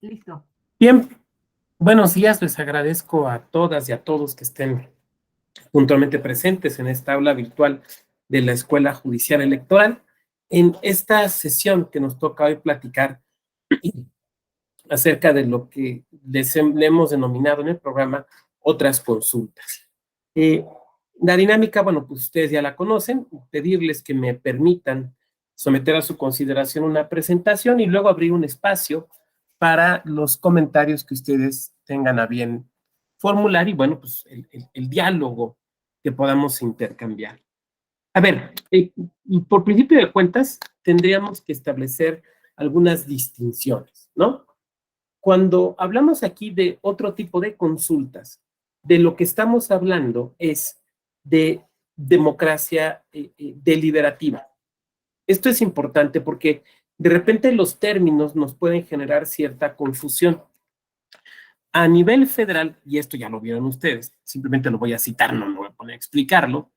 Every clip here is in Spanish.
Listo. Bien, buenos días, les agradezco a todas y a todos que estén puntualmente presentes en esta aula virtual de la Escuela Judicial Electoral. En esta sesión que nos toca hoy platicar acerca de lo que le hemos denominado en el programa otras consultas. Eh, la dinámica, bueno, pues ustedes ya la conocen, pedirles que me permitan someter a su consideración una presentación y luego abrir un espacio para los comentarios que ustedes tengan a bien formular y bueno, pues el diálogo que podamos intercambiar. A ver, por principio de cuentas, tendríamos que establecer algunas distinciones, ¿no? Cuando hablamos aquí de otro tipo de consultas, de lo que estamos hablando es de democracia deliberativa. Esto es importante porque de repente los términos nos pueden generar cierta confusión. A nivel federal, y esto ya lo vieron ustedes, simplemente lo voy a citar, no me voy a poner a explicarlo,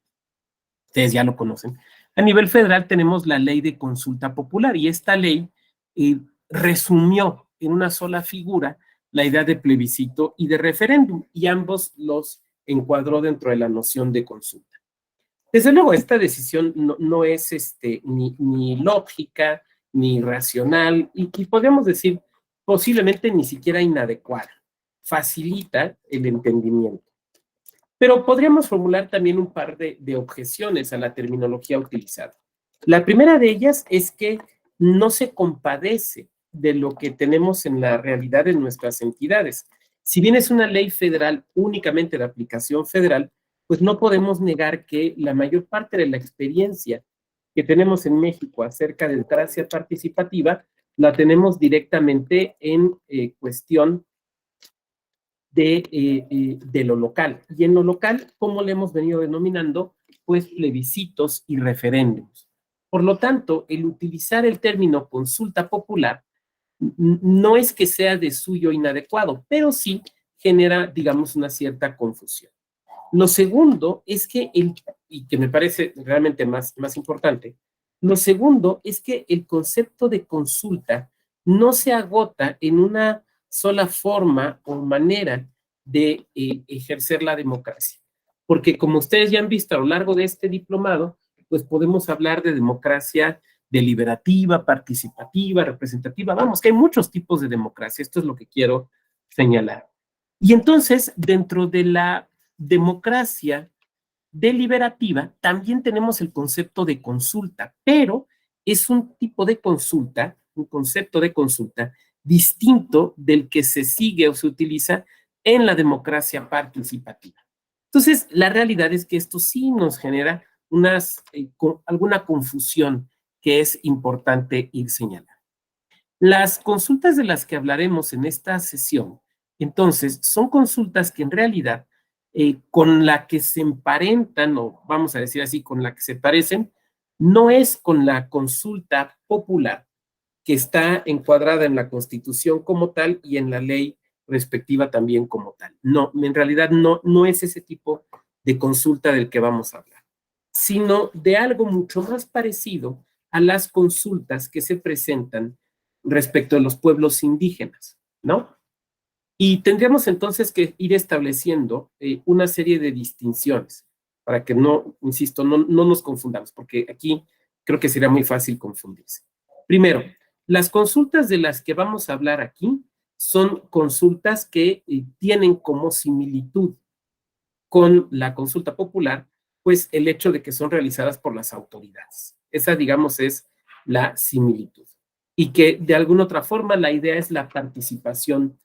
ustedes ya lo conocen. A nivel federal tenemos la ley de consulta popular y esta ley eh, resumió en una sola figura la idea de plebiscito y de referéndum y ambos los encuadró dentro de la noción de consulta. Desde luego, esta decisión no es ni lógica, ni racional, y podríamos decir posiblemente ni siquiera inadecuada. Facilita el entendimiento. Pero podríamos formular también un par de objeciones a la terminología utilizada. La primera de ellas es que no se compadece de lo que tenemos en la realidad en nuestras entidades. Si bien es una ley federal únicamente de aplicación federal, pues no podemos negar que la mayor parte de la experiencia que tenemos en México acerca de democracia participativa la tenemos directamente en cuestión de lo local. Y en lo local, ¿cómo le hemos venido denominando? Pues plebiscitos y referéndums. Por lo tanto, el utilizar el término consulta popular no es que sea de suyo inadecuado, pero sí genera, digamos, una cierta confusión. Lo segundo es que, y que me parece realmente más importante, lo segundo es que el concepto de consulta no se agota en una sola forma o manera de ejercer la democracia. Porque como ustedes ya han visto a lo largo de este diplomado, pues podemos hablar de democracia deliberativa, participativa, representativa. Vamos, que hay muchos tipos de democracia. Esto es lo que quiero señalar. Y entonces, dentro de la democracia deliberativa, también tenemos el concepto de consulta, pero es un tipo de consulta, un concepto de consulta distinto del que se sigue o se utiliza en la democracia participativa. Entonces, la realidad es que esto sí nos genera alguna confusión que es importante ir señalando. Las consultas de las que hablaremos en esta sesión, entonces, son consultas que en realidad con la que se emparentan, o vamos a decir así, con la que se parecen, no es con la consulta popular que está encuadrada en la Constitución como tal y en la ley respectiva también como tal. No, en realidad no es ese tipo de consulta del que vamos a hablar, sino de algo mucho más parecido a las consultas que se presentan respecto a los pueblos indígenas, ¿no? Y tendríamos entonces que ir estableciendo una serie de distinciones para que no, insisto, no nos confundamos, porque aquí creo que sería muy fácil confundirse. Primero, las consultas de las que vamos a hablar aquí son consultas que tienen como similitud con la consulta popular, pues el hecho de que son realizadas por las autoridades. Esa, digamos, es la similitud. Y que de alguna otra forma la idea es la participación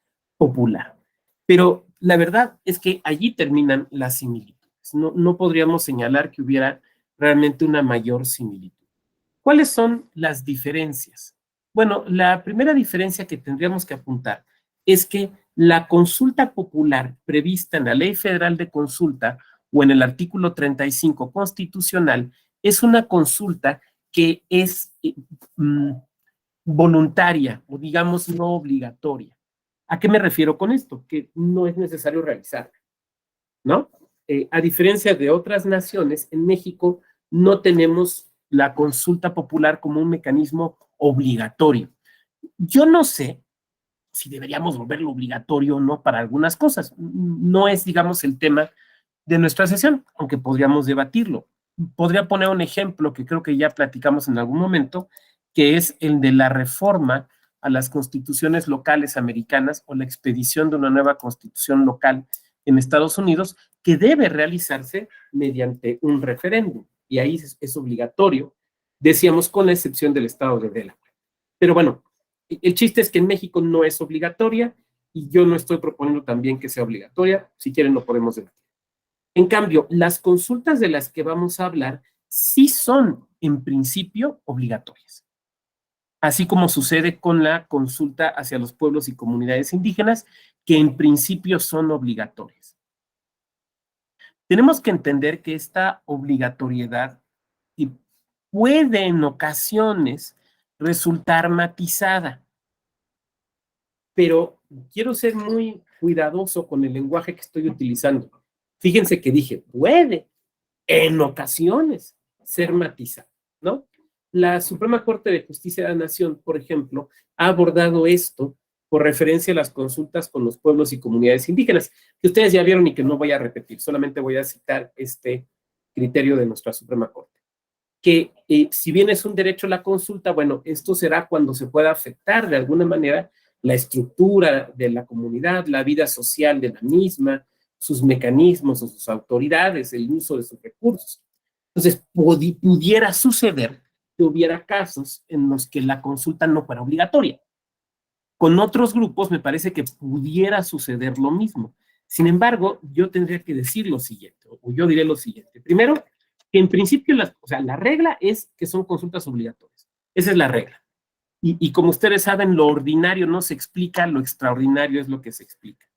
popular. Pero la verdad es que allí terminan las similitudes. No podríamos señalar que hubiera realmente una mayor similitud. ¿Cuáles son las diferencias? Bueno, la primera diferencia que tendríamos que apuntar es que la consulta popular prevista en la Ley Federal de Consulta o en el artículo 35 constitucional es una consulta que es voluntaria o digamos no obligatoria. ¿A qué me refiero con esto? Que no es necesario realizarla, ¿no? A diferencia de otras naciones, en México no tenemos la consulta popular como un mecanismo obligatorio. Yo no sé si deberíamos volverlo obligatorio o no para algunas cosas. No es, digamos, el tema de nuestra sesión, aunque podríamos debatirlo. Podría poner un ejemplo que creo que ya platicamos en algún momento, que es el de la reforma a las constituciones locales americanas o la expedición de una nueva constitución local en Estados Unidos, que debe realizarse mediante un referéndum. Y ahí es obligatorio, decíamos, con la excepción del estado de Delaware. Pero bueno, el chiste es que en México no es obligatoria y yo no estoy proponiendo también que sea obligatoria. Si quieren, lo podemos debatir. En cambio, las consultas de las que vamos a hablar sí son, en principio, obligatorias. Así como sucede con la consulta hacia los pueblos y comunidades indígenas, que en principio son obligatorias. Tenemos que entender que esta obligatoriedad puede en ocasiones resultar matizada, pero quiero ser muy cuidadoso con el lenguaje que estoy utilizando. Fíjense que dije, puede en ocasiones ser matizada, ¿no? La Suprema Corte de Justicia de la Nación, por ejemplo, ha abordado esto por referencia a las consultas con los pueblos y comunidades indígenas, que ustedes ya vieron y que no voy a repetir, solamente voy a citar este criterio de nuestra Suprema Corte. Que si bien es un derecho a la consulta, bueno, esto será cuando se pueda afectar de alguna manera la estructura de la comunidad, la vida social de la misma, sus mecanismos o sus autoridades, el uso de sus recursos. Entonces, pudiera suceder que hubiera casos en los que la consulta no fuera obligatoria. Con otros grupos me parece que pudiera suceder lo mismo. Sin embargo, yo tendría que decir lo siguiente, o yo diré lo siguiente. Primero, que en principio, la regla es que son consultas obligatorias. Esa es la regla. Y como ustedes saben, lo ordinario no se explica, lo extraordinario es lo que se explica.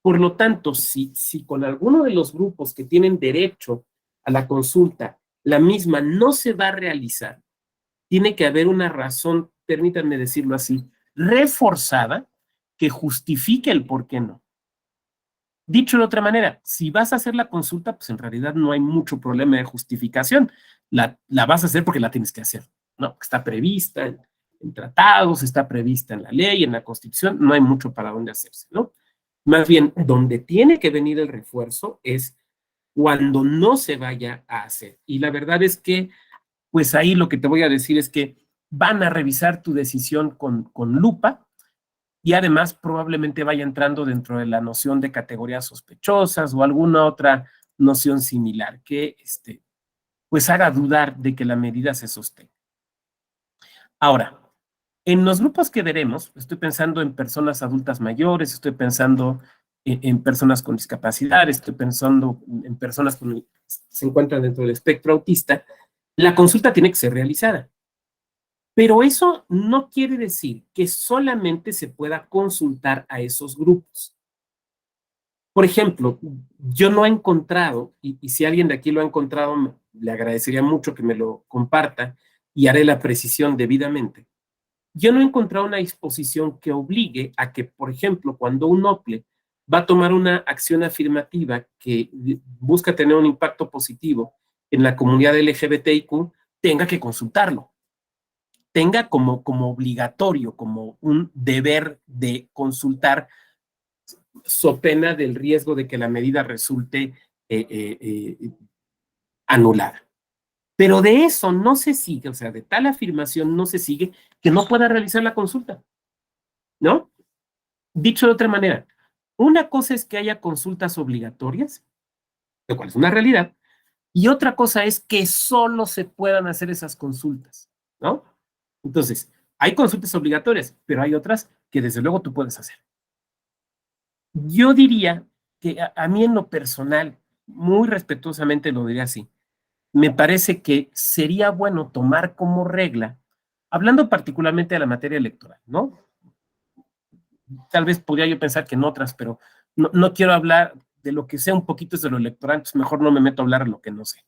Por lo tanto, si con alguno de los grupos que tienen derecho a la consulta, la misma no se va a realizar, tiene que haber una razón, permítanme decirlo así, reforzada que justifique el por qué no. Dicho de otra manera, si vas a hacer la consulta, pues en realidad no hay mucho problema de justificación. La vas a hacer porque la tienes que hacer, ¿no? Está prevista en tratados, está prevista en la ley, en la Constitución, no hay mucho para dónde hacerse, ¿no? Más bien, donde tiene que venir el refuerzo es cuando no se vaya a hacer. Y la verdad es que, pues ahí lo que te voy a decir es que van a revisar tu decisión con lupa y además probablemente vaya entrando dentro de la noción de categorías sospechosas o alguna otra noción similar que pues haga dudar de que la medida se sostenga. Ahora, en los grupos que veremos, estoy pensando en personas adultas mayores, estoy pensando en personas con discapacidad, estoy pensando en personas que se encuentran dentro del espectro autista, la consulta tiene que ser realizada. Pero eso no quiere decir que solamente se pueda consultar a esos grupos. Por ejemplo, yo no he encontrado, y si alguien de aquí lo ha encontrado, le agradecería mucho que me lo comparta y haré la precisión debidamente. Yo no he encontrado una disposición que obligue a que, por ejemplo, cuando un OPLE va a tomar una acción afirmativa que busca tener un impacto positivo en la comunidad LGBTIQ, tenga que consultarlo, tenga como obligatorio, como un deber de consultar, so pena del riesgo de que la medida resulte anulada. Pero de eso no se sigue, o sea, de tal afirmación no se sigue que no pueda realizar la consulta, ¿no? Dicho de otra manera, una cosa es que haya consultas obligatorias, lo cual es una realidad, y otra cosa es que solo se puedan hacer esas consultas, ¿no? Entonces, hay consultas obligatorias, pero hay otras que desde luego tú puedes hacer. Yo diría que a mí en lo personal, muy respetuosamente lo diría así, me parece que sería bueno tomar como regla, hablando particularmente de la materia electoral, ¿no? Tal vez podría yo pensar que en otras, pero no quiero hablar de lo que sea un poquito de lo electoral, entonces mejor no me meto a hablar de lo que no sé.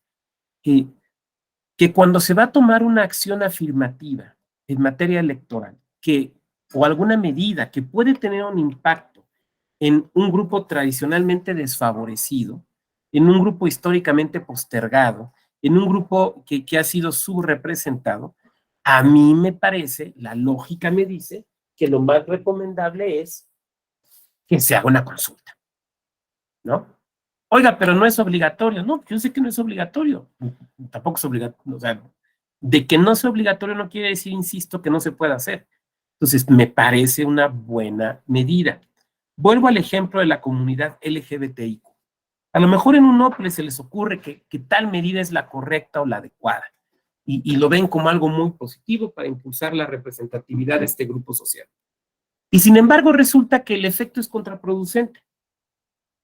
Que cuando se va a tomar una acción afirmativa en materia electoral, o alguna medida que puede tener un impacto en un grupo tradicionalmente desfavorecido, en un grupo históricamente postergado, en un grupo que ha sido subrepresentado, a mí me parece, la lógica me dice, que lo más recomendable es que se haga una consulta, ¿no? Oiga, pero no es obligatorio. No, yo sé que no es obligatorio. Tampoco es obligatorio. O sea, de que no sea obligatorio no quiere decir, insisto, que no se pueda hacer. Entonces, me parece una buena medida. Vuelvo al ejemplo de la comunidad LGBTIQ. A lo mejor en un OPLE se les ocurre que tal medida es la correcta o la adecuada y lo ven como algo muy positivo para impulsar la representatividad de este grupo social. Y sin embargo resulta que el efecto es contraproducente,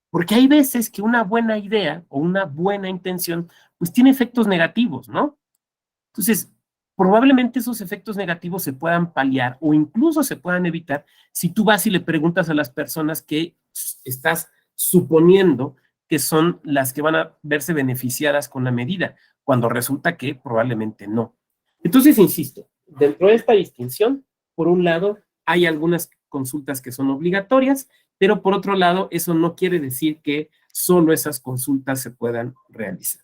porque hay veces que una buena idea o una buena intención pues tiene efectos negativos, ¿no? Entonces, probablemente esos efectos negativos se puedan paliar o incluso se puedan evitar si tú vas y le preguntas a las personas que estás suponiendo que son las que van a verse beneficiadas con la medida, cuando resulta que probablemente no. Entonces, insisto, dentro de esta distinción, por un lado, hay algunas consultas que son obligatorias, pero por otro lado, eso no quiere decir que solo esas consultas se puedan realizar.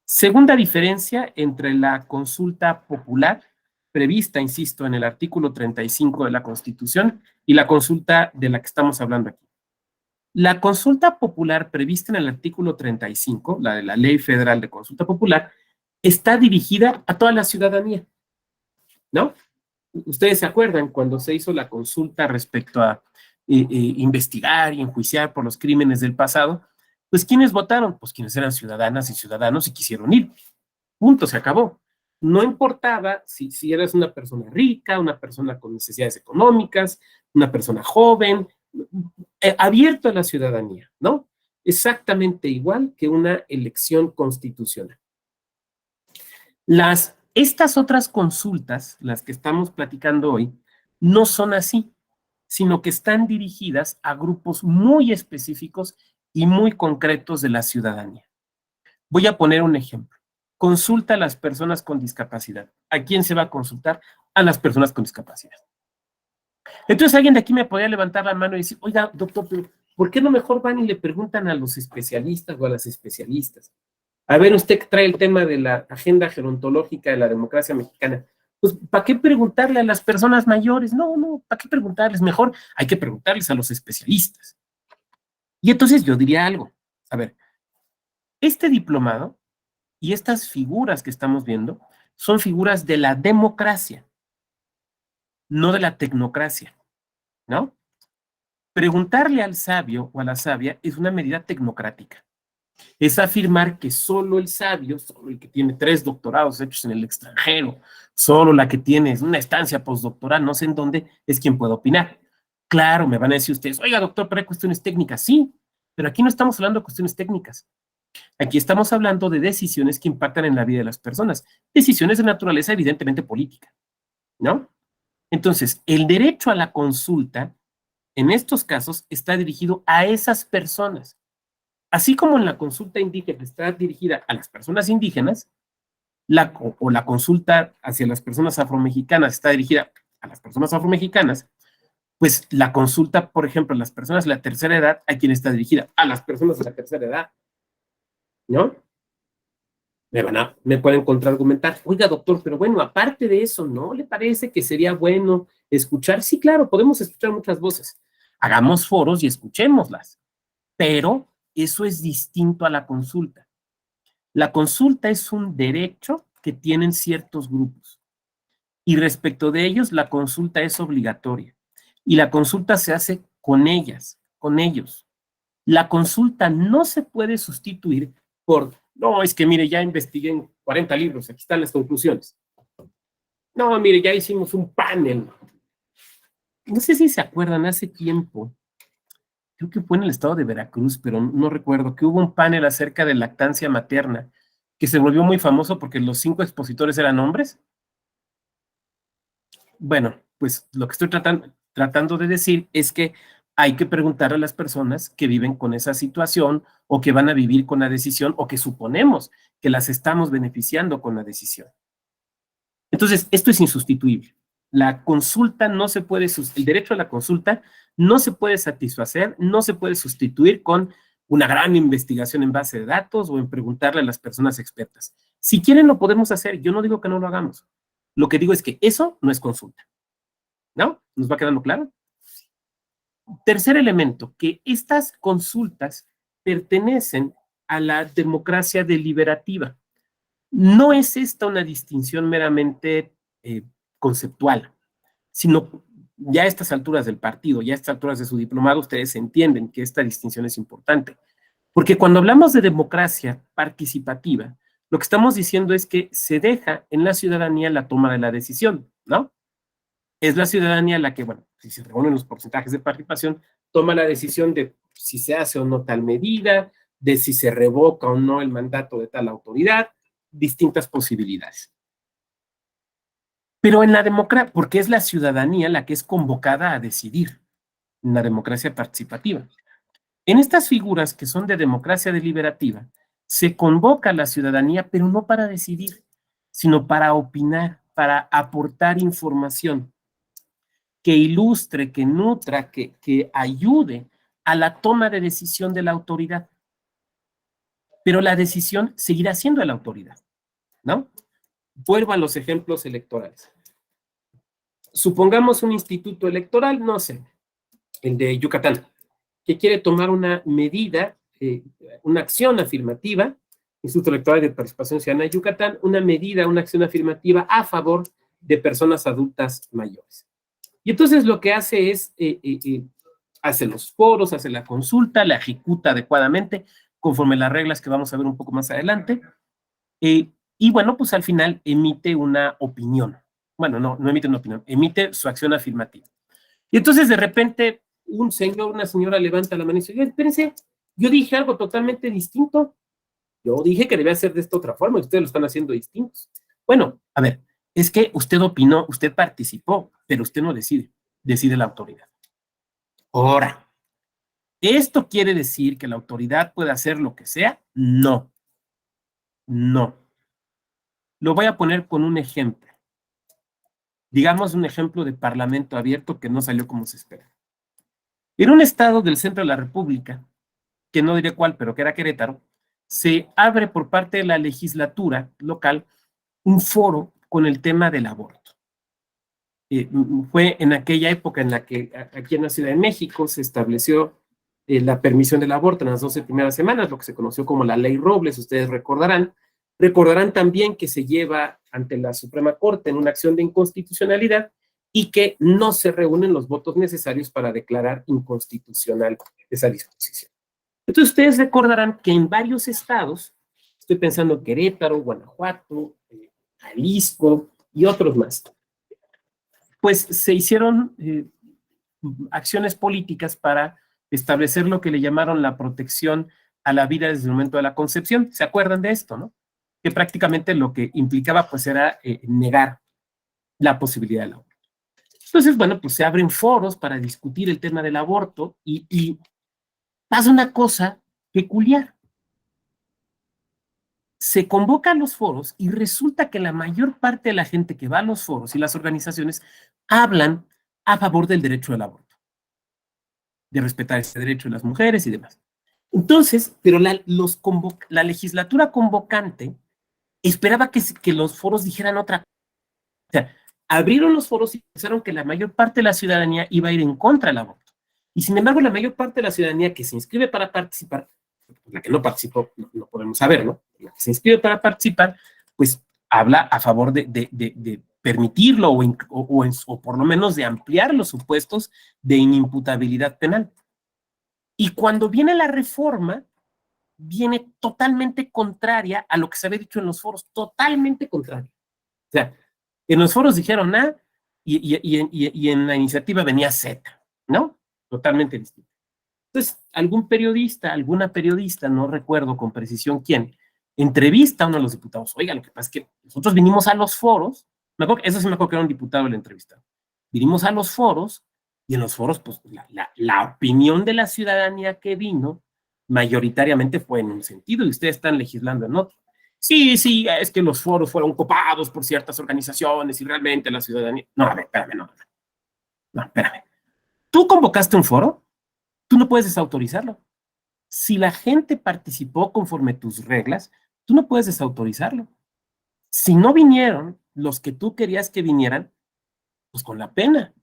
Segunda diferencia entre la consulta popular, prevista, insisto, en el artículo 35 de la Constitución, y la consulta de la que estamos hablando aquí. La consulta popular prevista en el artículo 35, la de la Ley Federal de Consulta Popular, está dirigida a toda la ciudadanía, ¿no? Ustedes se acuerdan cuando se hizo la consulta respecto a investigar y enjuiciar por los crímenes del pasado, pues ¿quiénes votaron? Pues quienes eran ciudadanas y ciudadanos y quisieron ir. Punto, se acabó. No importaba si eras una persona rica, una persona con necesidades económicas, una persona joven, abierto a la ciudadanía, ¿no? Exactamente igual que una elección constitucional. Estas otras consultas, las que estamos platicando hoy, no son así, sino que están dirigidas a grupos muy específicos y muy concretos de la ciudadanía. Voy a poner un ejemplo. Consulta a las personas con discapacidad. ¿A quién se va a consultar? A las personas con discapacidad. Entonces alguien de aquí me podría levantar la mano y decir, oiga, doctor, pero ¿por qué no mejor van y le preguntan a los especialistas o a las especialistas? A ver, usted que trae el tema de la agenda gerontológica de la democracia mexicana, pues, ¿para qué preguntarle a las personas mayores? No, ¿para qué preguntarles? Mejor hay que preguntarles a los especialistas. Y entonces yo diría algo, a ver, este diplomado y estas figuras que estamos viendo son figuras de la democracia, no de la tecnocracia, ¿no? Preguntarle al sabio o a la sabia es una medida tecnocrática. Es afirmar que solo el sabio, solo el que tiene 3 doctorados hechos en el extranjero, solo la que tiene una estancia postdoctoral, no sé en dónde, es quien puede opinar. Claro, me van a decir ustedes, oiga, doctor, pero hay cuestiones técnicas. Sí, pero aquí no estamos hablando de cuestiones técnicas. Aquí estamos hablando de decisiones que impactan en la vida de las personas. Decisiones de naturaleza evidentemente política, ¿no? Entonces, el derecho a la consulta, en estos casos, está dirigido a esas personas. Así como en la consulta indígena está dirigida a las personas indígenas, o la consulta hacia las personas afromexicanas está dirigida a las personas afromexicanas, pues la consulta, por ejemplo, a las personas de la tercera edad, ¿a quién está dirigida? A las personas de la tercera edad, ¿no? Me pueden contraargumentar, oiga, doctor, pero bueno, aparte de eso, ¿no le parece que sería bueno escuchar? Sí, claro, podemos escuchar muchas voces. Hagamos foros y escuchémoslas, pero eso es distinto a la consulta. La consulta es un derecho que tienen ciertos grupos y respecto de ellos la consulta es obligatoria y la consulta se hace con ellas, con ellos. La consulta no se puede sustituir por, no, es que mire, ya investigué en 40 libros, aquí están las conclusiones. No, mire, ya hicimos un panel. No sé si se acuerdan, hace tiempo, creo que fue en el estado de Veracruz, pero no recuerdo, que hubo un panel acerca de lactancia materna, que se volvió muy famoso porque los 5 expositores eran hombres. Bueno, pues lo que estoy tratando de decir es que hay que preguntar a las personas que viven con esa situación o que van a vivir con la decisión o que suponemos que las estamos beneficiando con la decisión. Entonces, esto es insustituible. La consulta no se puede, el derecho a la consulta no se puede satisfacer, no se puede sustituir con una gran investigación en base de datos o en preguntarle a las personas expertas. Si quieren lo podemos hacer, yo no digo que no lo hagamos. Lo que digo es que eso no es consulta, ¿No? ¿Nos va quedando claro? Tercer elemento, que estas consultas pertenecen a la democracia deliberativa. No es esta una distinción meramente conceptual, sino ya a estas alturas del partido, ya a estas alturas de su diplomado, ustedes entienden que esta distinción es importante. Porque cuando hablamos de democracia participativa, lo que estamos diciendo es que se deja en la ciudadanía la toma de la decisión, ¿no? Es la ciudadanía la que, bueno, si se reúnen los porcentajes de participación, toma la decisión de si se hace o no tal medida, de si se revoca o no el mandato de tal autoridad, distintas posibilidades. Pero en la democracia, porque es la ciudadanía la que es convocada a decidir en la democracia participativa. En estas figuras que son de democracia deliberativa, se convoca a la ciudadanía, pero no para decidir, sino para opinar, para aportar información que ilustre, que nutra, que ayude a la toma de decisión de la autoridad. Pero la decisión seguirá siendo de la autoridad, ¿no? Vuelvo a los ejemplos electorales. Supongamos un instituto electoral, no sé, el de Yucatán, que quiere tomar una medida, una acción afirmativa, Instituto Electoral de Participación Ciudadana de Yucatán, una medida, una acción afirmativa a favor de personas adultas mayores. Y entonces lo que hace es, hace los foros, hace la consulta, la ejecuta adecuadamente, conforme las reglas que vamos a ver un poco más adelante, y bueno, pues al final emite una opinión. Bueno, no emite una opinión, emite su acción afirmativa. Y entonces de repente un señor, una señora levanta la mano y dice, espérense, yo dije algo totalmente distinto. Yo dije que debía ser de esta otra forma y ustedes lo están haciendo distintos. Bueno, a ver, es que usted opinó, usted participó, pero usted no decide, decide la autoridad. Ahora, ¿esto quiere decir que la autoridad puede hacer lo que sea? No, no. Lo voy a poner con un ejemplo. Digamos un ejemplo de parlamento abierto que no salió como se espera. En un estado del centro de la República, que no diré cuál, pero que era Querétaro, se abre por parte de la legislatura local un foro con el tema del aborto. Fue en aquella época en la que aquí en la Ciudad de México se estableció la permisión del aborto en las 12 primeras semanas, lo que se conoció como la Ley Robles, ustedes recordarán. Recordarán también que se lleva ante la Suprema Corte en una acción de inconstitucionalidad y que no se reúnen los votos necesarios para declarar inconstitucional esa disposición. Entonces ustedes recordarán que en varios estados, estoy pensando en Querétaro, Guanajuato, Jalisco y otros más, pues se hicieron acciones políticas para establecer lo que le llamaron la protección a la vida desde el momento de la concepción. ¿Se acuerdan de esto, no? Que prácticamente lo que implicaba pues era negar la posibilidad del aborto. Entonces, bueno, pues se abren foros para discutir el tema del aborto y pasa una cosa peculiar. Se convocan los foros y resulta que la mayor parte de la gente que va a los foros y las organizaciones hablan a favor del derecho al aborto, de respetar ese derecho de las mujeres y demás. Entonces, pero la legislatura convocante esperaba que los foros dijeran otra cosa. O sea, abrieron los foros y pensaron que la mayor parte de la ciudadanía iba a ir en contra del aborto. Y sin embargo, la mayor parte de la ciudadanía que se inscribe para participar, la que no participó, no podemos saber, ¿no? La que se inscribe para participar, pues habla a favor de permitirlo o por lo menos de ampliar los supuestos de inimputabilidad penal. Y cuando viene la reforma, viene totalmente contraria a lo que se había dicho en los foros, totalmente contraria. O sea, en los foros dijeron A y en la iniciativa venía Z, ¿no? Totalmente distinto. Entonces, alguna periodista, no recuerdo con precisión quién, entrevista a uno de los diputados. Oiga, lo que pasa es que nosotros vinimos a los foros, eso sí me acuerdo que era un diputado el entrevistado. Vinimos a los foros y en los foros, pues la opinión de la ciudadanía que vino mayoritariamente fue en un sentido y ustedes están legislando en otro. Sí, es que los foros fueron copados por ciertas organizaciones y realmente la ciudadanía. No, a ver, espérame, no, espérame. ¿Tú convocaste un foro? Tú no puedes desautorizarlo. Si la gente participó conforme tus reglas, tú no puedes desautorizarlo. Si no vinieron los que tú querías que vinieran, pues con la pena.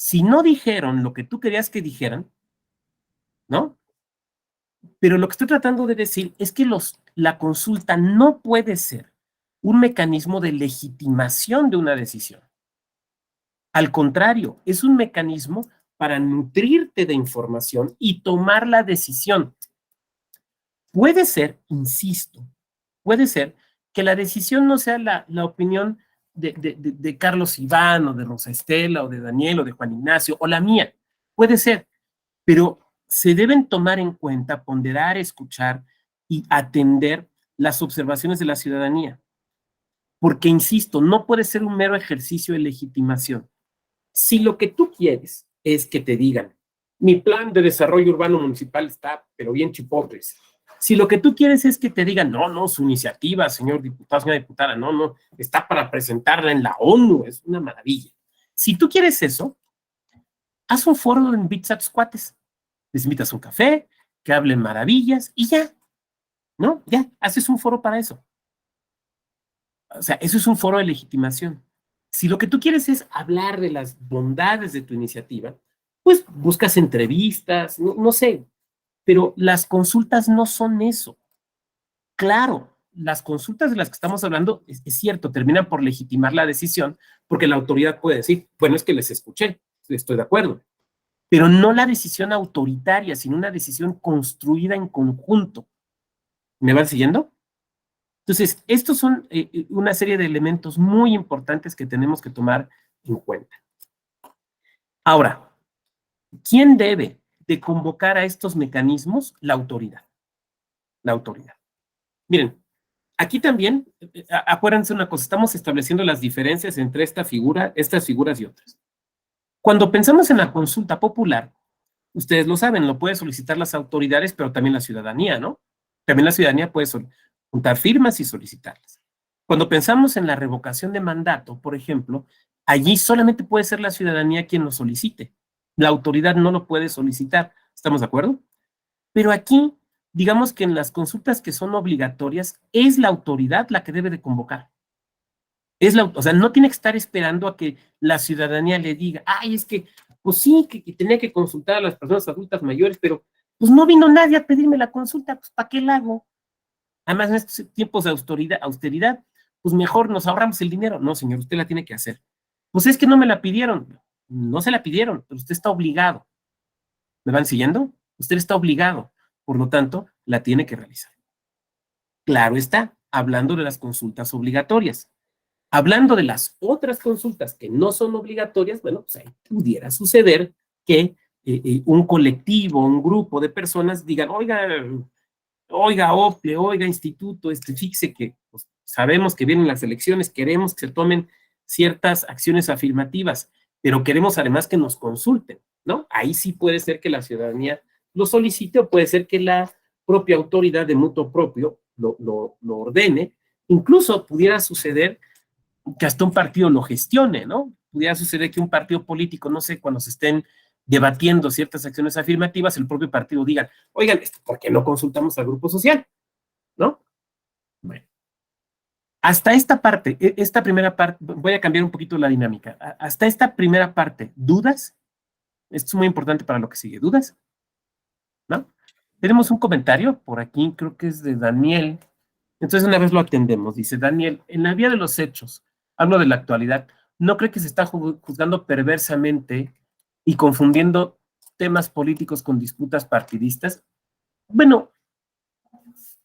Si no dijeron lo que tú querías que dijeran, ¿no? Pero lo que estoy tratando de decir es que la consulta no puede ser un mecanismo de legitimación de una decisión. Al contrario, es un mecanismo para nutrirte de información y tomar la decisión. Puede ser, insisto, puede ser que la decisión no sea la opinión de Carlos Iván o de Rosa Estela o de Daniel o de Juan Ignacio o la mía. Puede ser, pero se deben tomar en cuenta, ponderar, escuchar y atender las observaciones de la ciudadanía. Porque, insisto, no puede ser un mero ejercicio de legitimación. Si lo que tú quieres es que te digan, mi plan de desarrollo urbano municipal está, pero bien chipotles. Si lo que tú quieres es que te digan, no, no, su iniciativa, señor diputado, señora diputada, no, no, está para presentarla en la ONU, es una maravilla. Si tú quieres eso, haz un foro donde invites a tus cuates. Les invitas un café, que hablen maravillas y ya, ¿no? Ya, haces un foro para eso. O sea, eso es un foro de legitimación. Si lo que tú quieres es hablar de las bondades de tu iniciativa, pues buscas entrevistas, no, no sé, pero las consultas no son eso. Claro, las consultas de las que estamos hablando, es cierto, terminan por legitimar la decisión, porque la autoridad puede decir, bueno, es que les escuché, estoy de acuerdo, pero no la decisión autoritaria, sino una decisión construida en conjunto. ¿Me van siguiendo? Entonces, estos son una serie de elementos muy importantes que tenemos que tomar en cuenta. Ahora, ¿quién debe de convocar a estos mecanismos? La autoridad. La autoridad. Miren, aquí también, acuérdense una cosa, estamos estableciendo las diferencias entre estas figuras y otras. Cuando pensamos en la consulta popular, ustedes lo saben, lo pueden solicitar las autoridades, pero también la ciudadanía, ¿no? También la ciudadanía puede juntar firmas y solicitarlas. Cuando pensamos en la revocación de mandato, por ejemplo, allí solamente puede ser la ciudadanía quien lo solicite. La autoridad no lo puede solicitar. ¿Estamos de acuerdo? Pero aquí, digamos que en las consultas que son obligatorias, es la autoridad la que debe de convocar. O sea, no tiene que estar esperando a que la ciudadanía le diga, ay, es que, pues sí, que tenía que consultar a las personas adultas mayores, pero pues no vino nadie a pedirme la consulta, pues ¿para qué la hago? Además, en estos tiempos de austeridad, pues mejor nos ahorramos el dinero. No, señor, usted la tiene que hacer. Pues es que no me la pidieron. No se la pidieron, pero usted está obligado. ¿Me van siguiendo? Usted está obligado. Por lo tanto, la tiene que realizar. Claro está, hablando de las consultas obligatorias. Hablando de las otras consultas que no son obligatorias, bueno, pues ahí pudiera suceder que un colectivo, un grupo de personas digan, oiga, OPLE, oiga, instituto, fíjese que pues, sabemos que vienen las elecciones, queremos que se tomen ciertas acciones afirmativas, pero queremos además que nos consulten, ¿no? Ahí sí puede ser que la ciudadanía lo solicite o puede ser que la propia autoridad de mutuo propio lo ordene. Incluso pudiera suceder que hasta un partido lo gestione, ¿no? Pudiera suceder que un partido político, no sé, cuando se estén debatiendo ciertas acciones afirmativas, el propio partido diga, oigan, ¿por qué no consultamos al grupo social? ¿No? Bueno. Hasta esta parte, esta primera parte, voy a cambiar un poquito la dinámica. Hasta esta primera parte, ¿dudas? Esto es muy importante para lo que sigue. ¿Dudas? ¿No? Tenemos un comentario por aquí, creo que es de Daniel. Entonces una vez lo atendemos. Dice Daniel, en la vía de los hechos, hablo de la actualidad, ¿no cree que se está juzgando perversamente y confundiendo temas políticos con disputas partidistas? Bueno,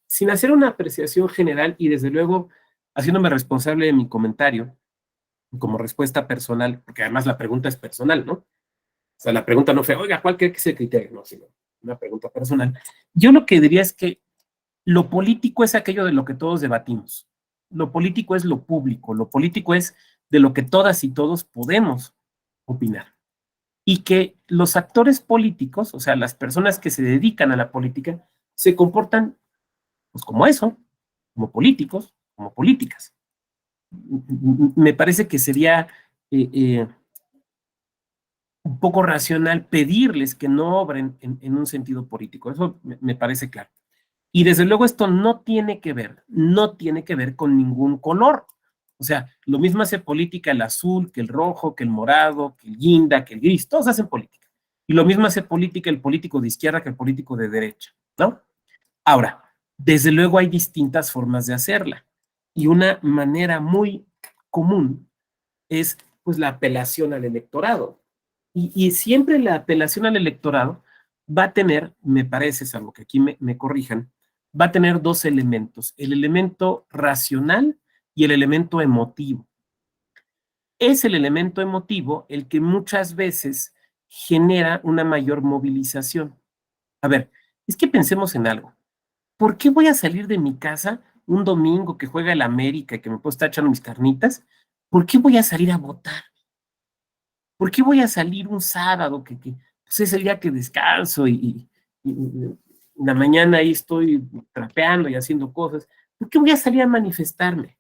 sin hacer una apreciación general y desde luego haciéndome responsable de mi comentario como respuesta personal, porque además la pregunta es personal, ¿no? O sea, la pregunta no fue, oiga, ¿cuál cree que es el criterio? No, sino una pregunta personal. Yo lo que diría es que lo político es aquello de lo que todos debatimos. Lo político es lo público, lo político es de lo que todas y todos podemos opinar. Y que los actores políticos, o sea, las personas que se dedican a la política, se comportan pues como eso, como políticos, como políticas. Me parece que sería un poco racional pedirles que no obren en un sentido político. Eso me parece claro. Y desde luego esto no tiene que ver con ningún color. O sea, lo mismo hace política el azul, que el rojo, que el morado, que el guinda, que el gris, todos hacen política. Y lo mismo hace política el político de izquierda que el político de derecha, ¿no? Ahora, desde luego hay distintas formas de hacerla. Y una manera muy común es pues la apelación al electorado. Y siempre la apelación al electorado va a tener, me parece, salvo que aquí me corrijan, va a tener dos elementos, el elemento racional y el elemento emotivo. Es el elemento emotivo el que muchas veces genera una mayor movilización. A ver, es que pensemos en algo. ¿Por qué voy a salir de mi casa un domingo que juega el América y que me puedo estar echando mis carnitas? ¿Por qué voy a salir a votar? ¿Por qué voy a salir un sábado que pues es el día que descanso y en la mañana ahí estoy trapeando y haciendo cosas? ¿Por qué voy a salir a manifestarme?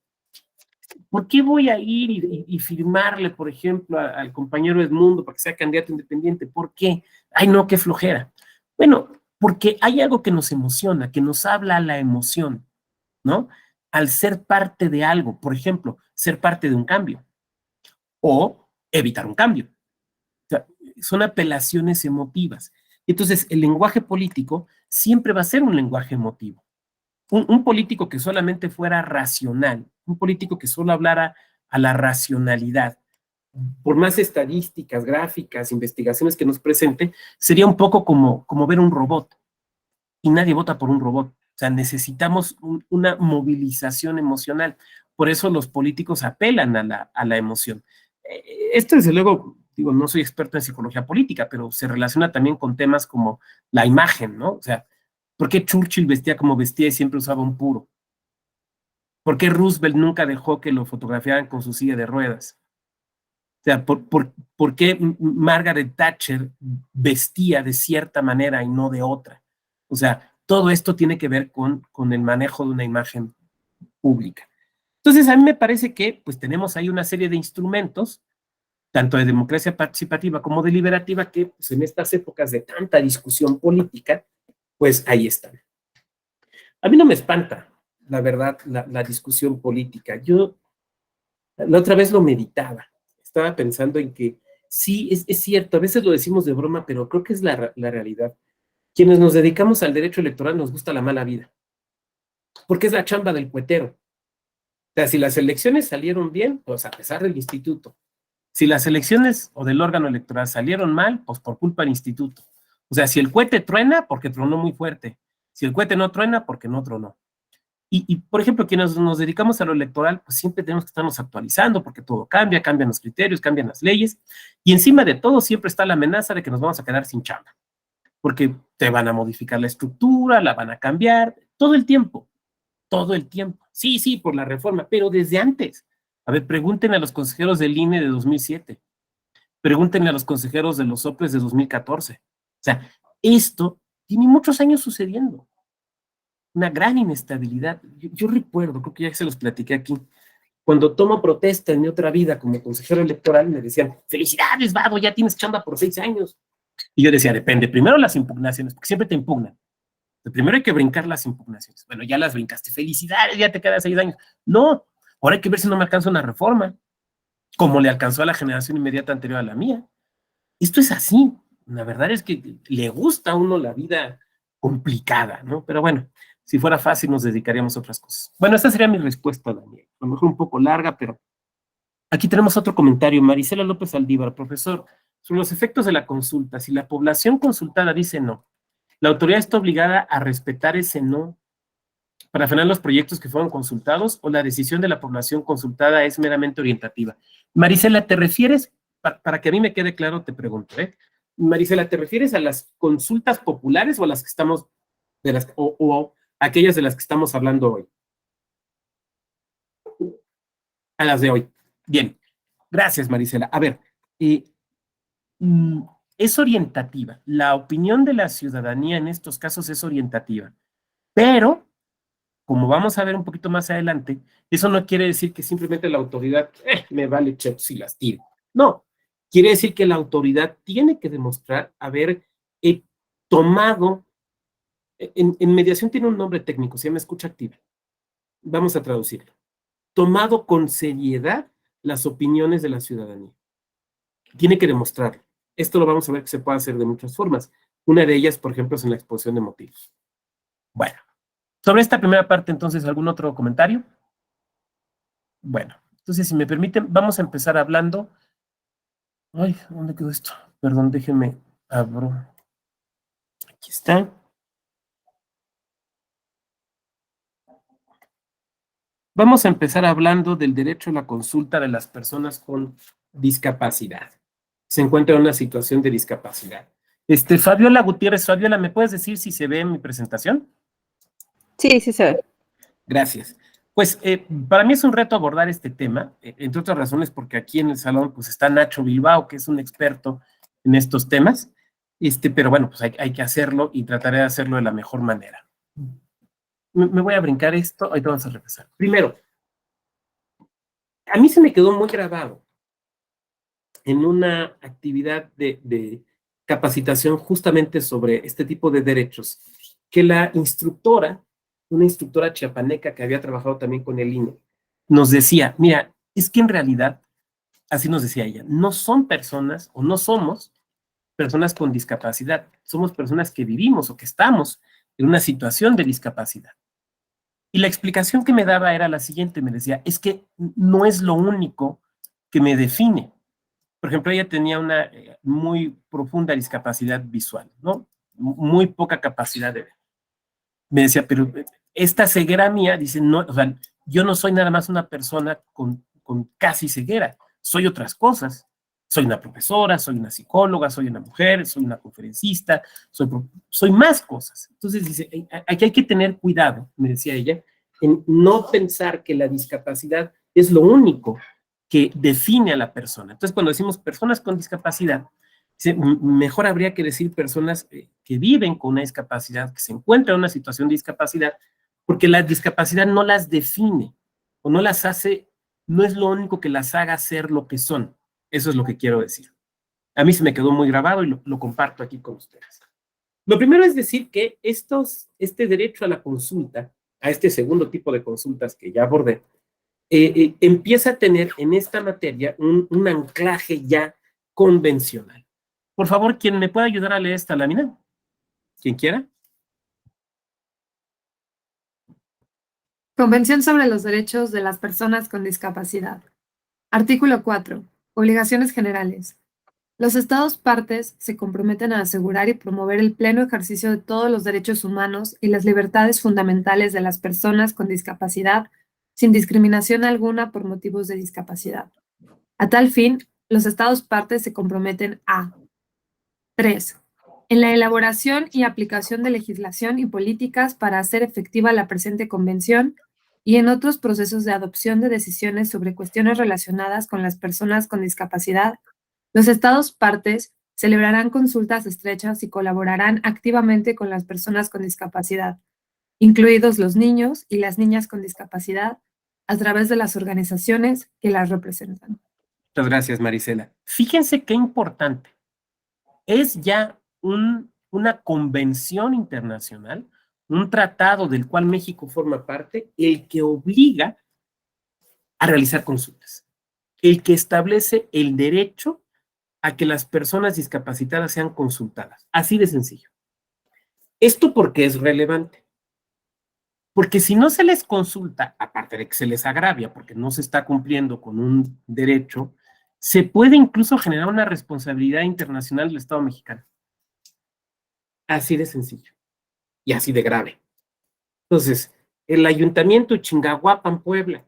¿Por qué voy a ir y firmarle, por ejemplo, al compañero Edmundo para que sea candidato independiente? ¿Por qué? Ay, no, qué flojera. Bueno, porque hay algo que nos emociona, que nos habla a la emoción, ¿no? Al ser parte de algo, por ejemplo, ser parte de un cambio o evitar un cambio. O sea, son apelaciones emotivas. Entonces, el lenguaje político siempre va a ser un lenguaje emotivo. Un político que solamente fuera racional, un político que solo hablara a la racionalidad, por más estadísticas, gráficas, investigaciones que nos presente, sería un poco como ver un robot. Y nadie vota por un robot. O sea, necesitamos una movilización emocional. Por eso los políticos apelan a la emoción. Esto, desde luego, digo, no soy experto en psicología política, pero se relaciona también con temas como la imagen, ¿no? O sea, ¿por qué Churchill vestía como vestía y siempre usaba un puro? ¿Por qué Roosevelt nunca dejó que lo fotografiaran con su silla de ruedas? O sea, ¿por qué Margaret Thatcher vestía de cierta manera y no de otra? O sea, todo esto tiene que ver con el manejo de una imagen pública. Entonces, a mí me parece que pues tenemos ahí una serie de instrumentos, tanto de democracia participativa como deliberativa, que pues, en estas épocas de tanta discusión política, pues ahí están. A mí no me espanta, la verdad, la discusión política. Yo la otra vez lo meditaba, estaba pensando en que sí, es cierto, a veces lo decimos de broma, pero creo que es la realidad. Quienes nos dedicamos al derecho electoral nos gusta la mala vida, porque es la chamba del cuetero. O sea, si las elecciones salieron bien, pues a pesar del instituto. Si las elecciones o del órgano electoral salieron mal, pues por culpa del instituto. O sea, si el cohete truena, porque tronó muy fuerte. Si el cohete no truena, porque no tronó. Por ejemplo, quienes nos dedicamos a lo electoral, pues siempre tenemos que estarnos actualizando porque todo cambia, cambian los criterios, cambian las leyes, y encima de todo siempre está la amenaza de que nos vamos a quedar sin chamba, porque te van a modificar la estructura, la van a cambiar, todo el tiempo, todo el tiempo. Sí, sí, por la reforma, pero desde antes. A ver, pregúntenle a los consejeros del INE de 2007, pregúntenle a los consejeros de los OPEs de 2014. O sea, esto tiene muchos años sucediendo, una gran inestabilidad. Yo recuerdo, creo que ya se los platiqué aquí, cuando tomo protesta en mi otra vida como consejero electoral, me decían, felicidades, Vado, ya tienes chamba por 6 años. Y yo decía, depende, primero las impugnaciones, porque siempre te impugnan. Primero hay que brincar las impugnaciones. Bueno, ya las brincaste, felicidades, ya te quedan 6 años. No, ahora hay que ver si no me alcanza una reforma, como le alcanzó a la generación inmediata anterior a la mía. Esto es así. La verdad es que le gusta a uno la vida complicada, ¿no? Pero bueno, si fuera fácil nos dedicaríamos a otras cosas. Bueno, esta sería mi respuesta, Daniel. A lo mejor un poco larga, pero aquí tenemos otro comentario. Marisela López Aldívar, profesor, sobre los efectos de la consulta. Si la población consultada dice no, la autoridad está obligada a respetar ese no para frenar los proyectos que fueron consultados o la decisión de la población consultada es meramente orientativa. Marisela, ¿te refieres, para que a mí me quede claro, te pregunto, Marisela, ¿te refieres a las consultas populares o a las que estamos, o aquellas de las que estamos hablando hoy? A las de hoy. Bien, gracias, Marisela. A ver, eh, mm, es orientativa. La opinión de la ciudadanía en estos casos es orientativa, pero como vamos a ver un poquito más adelante, eso no quiere decir que simplemente la autoridad me vale cheto si las tiro. No, quiere decir que la autoridad tiene que demostrar haber tomado, en mediación tiene un nombre técnico, se llama escucha activa. Vamos a traducirlo. tomado con seriedad las opiniones de la ciudadanía. Tiene que demostrarlo. Esto lo vamos a ver que se puede hacer de muchas formas. Una de ellas, por ejemplo, es en la exposición de motivos. Bueno, sobre esta primera parte, entonces, ¿algún otro comentario? Bueno, entonces, si me permiten, vamos a empezar hablando. Ay, ¿dónde quedó esto? Perdón, déjenme abro. Aquí está. Vamos a empezar hablando del derecho a la consulta de las personas con discapacidad. Se encuentra en una situación de discapacidad. Fabiola Gutiérrez, Fabiola, ¿me puedes decir si se ve en mi presentación? Sí, sí se ve. Gracias. Pues para mí es un reto abordar este tema, entre otras razones porque aquí en el salón pues está Nacho Bilbao, que es un experto en estos temas, pero bueno, pues hay que hacerlo y trataré de hacerlo de la mejor manera. Me voy a brincar esto, ahorita vamos a repasar. Primero, a mí se me quedó muy grabado en una actividad de capacitación justamente sobre este tipo de derechos, que la instructora, una instructora chiapaneca que había trabajado también con el INE, nos decía, mira, es que en realidad, así nos decía ella, no son personas o no somos personas con discapacidad, somos personas que vivimos o que estamos en una situación de discapacidad. Y la explicación que me daba era la siguiente, me decía, es que no es lo único que me define. Por ejemplo, ella tenía una muy profunda discapacidad visual, ¿no? Muy poca capacidad de ver. Me decía, pero esta ceguera mía, dice, no, o sea, yo no soy nada más una persona con casi ceguera, soy otras cosas. Soy una profesora, soy una psicóloga, soy una mujer, soy una conferencista, soy más cosas. Entonces dice, aquí hay que tener cuidado, me decía ella, en no pensar que la discapacidad es lo único que define a la persona. Entonces, cuando decimos personas con discapacidad, mejor habría que decir personas que viven con una discapacidad, que se encuentran en una situación de discapacidad, porque la discapacidad no las define o no las hace, no es lo único que las haga ser lo que son. Eso es lo que quiero decir. A mí se me quedó muy grabado y lo comparto aquí con ustedes. Lo primero es decir que este derecho a la consulta, a este segundo tipo de consultas que ya abordé, empieza a tener en esta materia un anclaje ya convencional. Por favor, ¿quién me puede ayudar a leer esta lámina? ¿Quién quiera? Convención sobre los derechos de las personas con discapacidad. Artículo 4. Obligaciones generales. Los Estados partes se comprometen a asegurar y promover el pleno ejercicio de todos los derechos humanos y las libertades fundamentales de las personas con discapacidad, sin discriminación alguna por motivos de discapacidad. A tal fin, los Estados partes se comprometen a 3. En la elaboración y aplicación de legislación y políticas para hacer efectiva la presente convención y en otros procesos de adopción de decisiones sobre cuestiones relacionadas con las personas con discapacidad, los Estados partes celebrarán consultas estrechas y colaborarán activamente con las personas con discapacidad, incluidos los niños y las niñas con discapacidad, a través de las organizaciones que las representan. Muchas gracias, Marisela. Fíjense qué importante. Es ya una convención internacional, un tratado del cual México forma parte, el que obliga a realizar consultas, el que establece el derecho a que las personas discapacitadas sean consultadas. Así de sencillo. ¿Esto por qué es relevante? Porque si no se les consulta, aparte de que se les agravia porque no se está cumpliendo con un derecho, se puede incluso generar una responsabilidad internacional del Estado mexicano. Así de sencillo y así de grave. Entonces, el ayuntamiento de Chingahuapan, Puebla,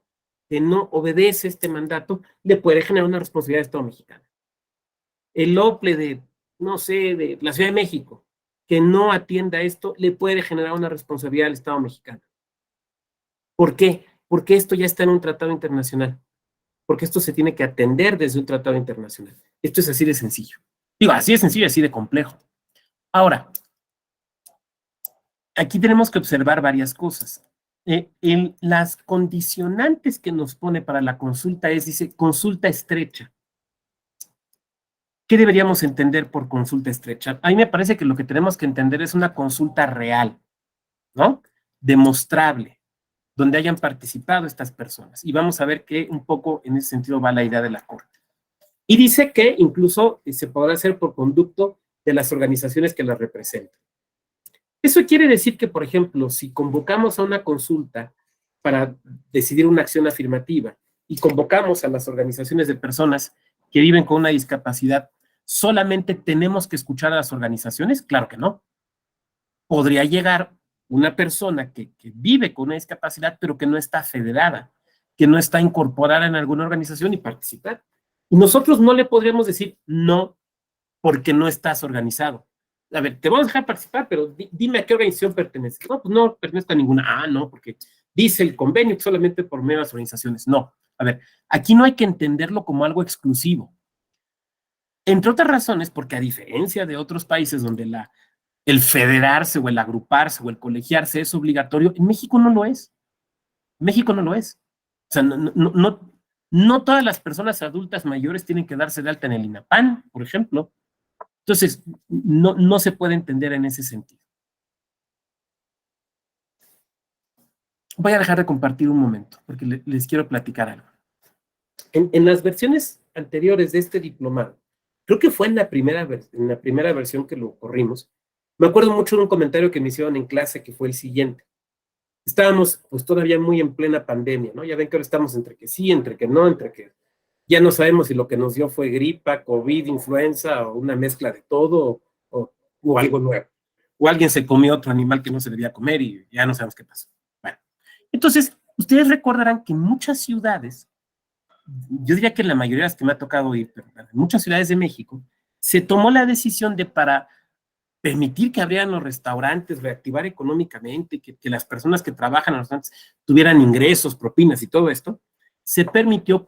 que no obedece este mandato, le puede generar una responsabilidad al Estado mexicano. El OPLE de, no sé, de la Ciudad de México, que no atienda esto, le puede generar una responsabilidad al Estado mexicano. ¿Por qué? Porque esto ya está en un tratado internacional. Porque esto se tiene que atender desde un tratado internacional. Esto es así de sencillo. Digo, así de sencillo y así de complejo. Ahora, aquí tenemos que observar varias cosas. Las condicionantes que nos pone para la consulta dice, consulta estrecha. ¿Qué deberíamos entender por consulta estrecha? A mí me parece que lo que tenemos que entender es una consulta real, ¿no? Demostrable, donde hayan participado estas personas. Y vamos a ver que un poco en ese sentido va la idea de la Corte. Y dice que incluso se podrá hacer por conducto de las organizaciones que las representan. Eso quiere decir que, por ejemplo, si convocamos a una consulta para decidir una acción afirmativa y convocamos a las organizaciones de personas que viven con una discapacidad, ¿solamente tenemos que escuchar a las organizaciones? Claro que no. Podría llegar una persona que vive con una discapacidad, pero que no está federada, que no está incorporada en alguna organización y participar. Y nosotros no le podríamos decir no porque no estás organizado. A ver, te vamos a dejar participar, pero dime a qué organización perteneces. No, pues no pertenezco a ninguna. Ah, no, porque dice el convenio que solamente por medio de las organizaciones. No, a ver, aquí no hay que entenderlo como algo exclusivo. Entre otras razones, porque a diferencia de otros países donde el federarse o el agruparse o el colegiarse es obligatorio, en México no lo es. En México no lo es. O sea, no todas las personas adultas mayores tienen que darse de alta en el INAPAN, por ejemplo. Entonces, no se puede entender en ese sentido. Voy a dejar de compartir un momento, porque les quiero platicar algo. En las versiones anteriores de este diplomado, creo que fue en la primera versión que lo corrimos, me acuerdo mucho de un comentario que me hicieron en clase que fue el siguiente. Estábamos pues todavía muy en plena pandemia, ¿no? Ya ven que ahora estamos entre que sí, entre que no, entre que ya no sabemos si lo que nos dio fue gripa, COVID, influenza o una mezcla de todo o algo nuevo. O alguien se comió otro animal que no se debía comer y ya no sabemos qué pasó. Bueno, entonces, ustedes recordarán que en muchas ciudades, yo diría que en la mayoría de las que me ha tocado ir, pero en muchas ciudades de México, se tomó la decisión de para permitir que abrieran los restaurantes, reactivar económicamente, que las personas que trabajan en los restaurantes tuvieran ingresos, propinas y todo esto, se permitió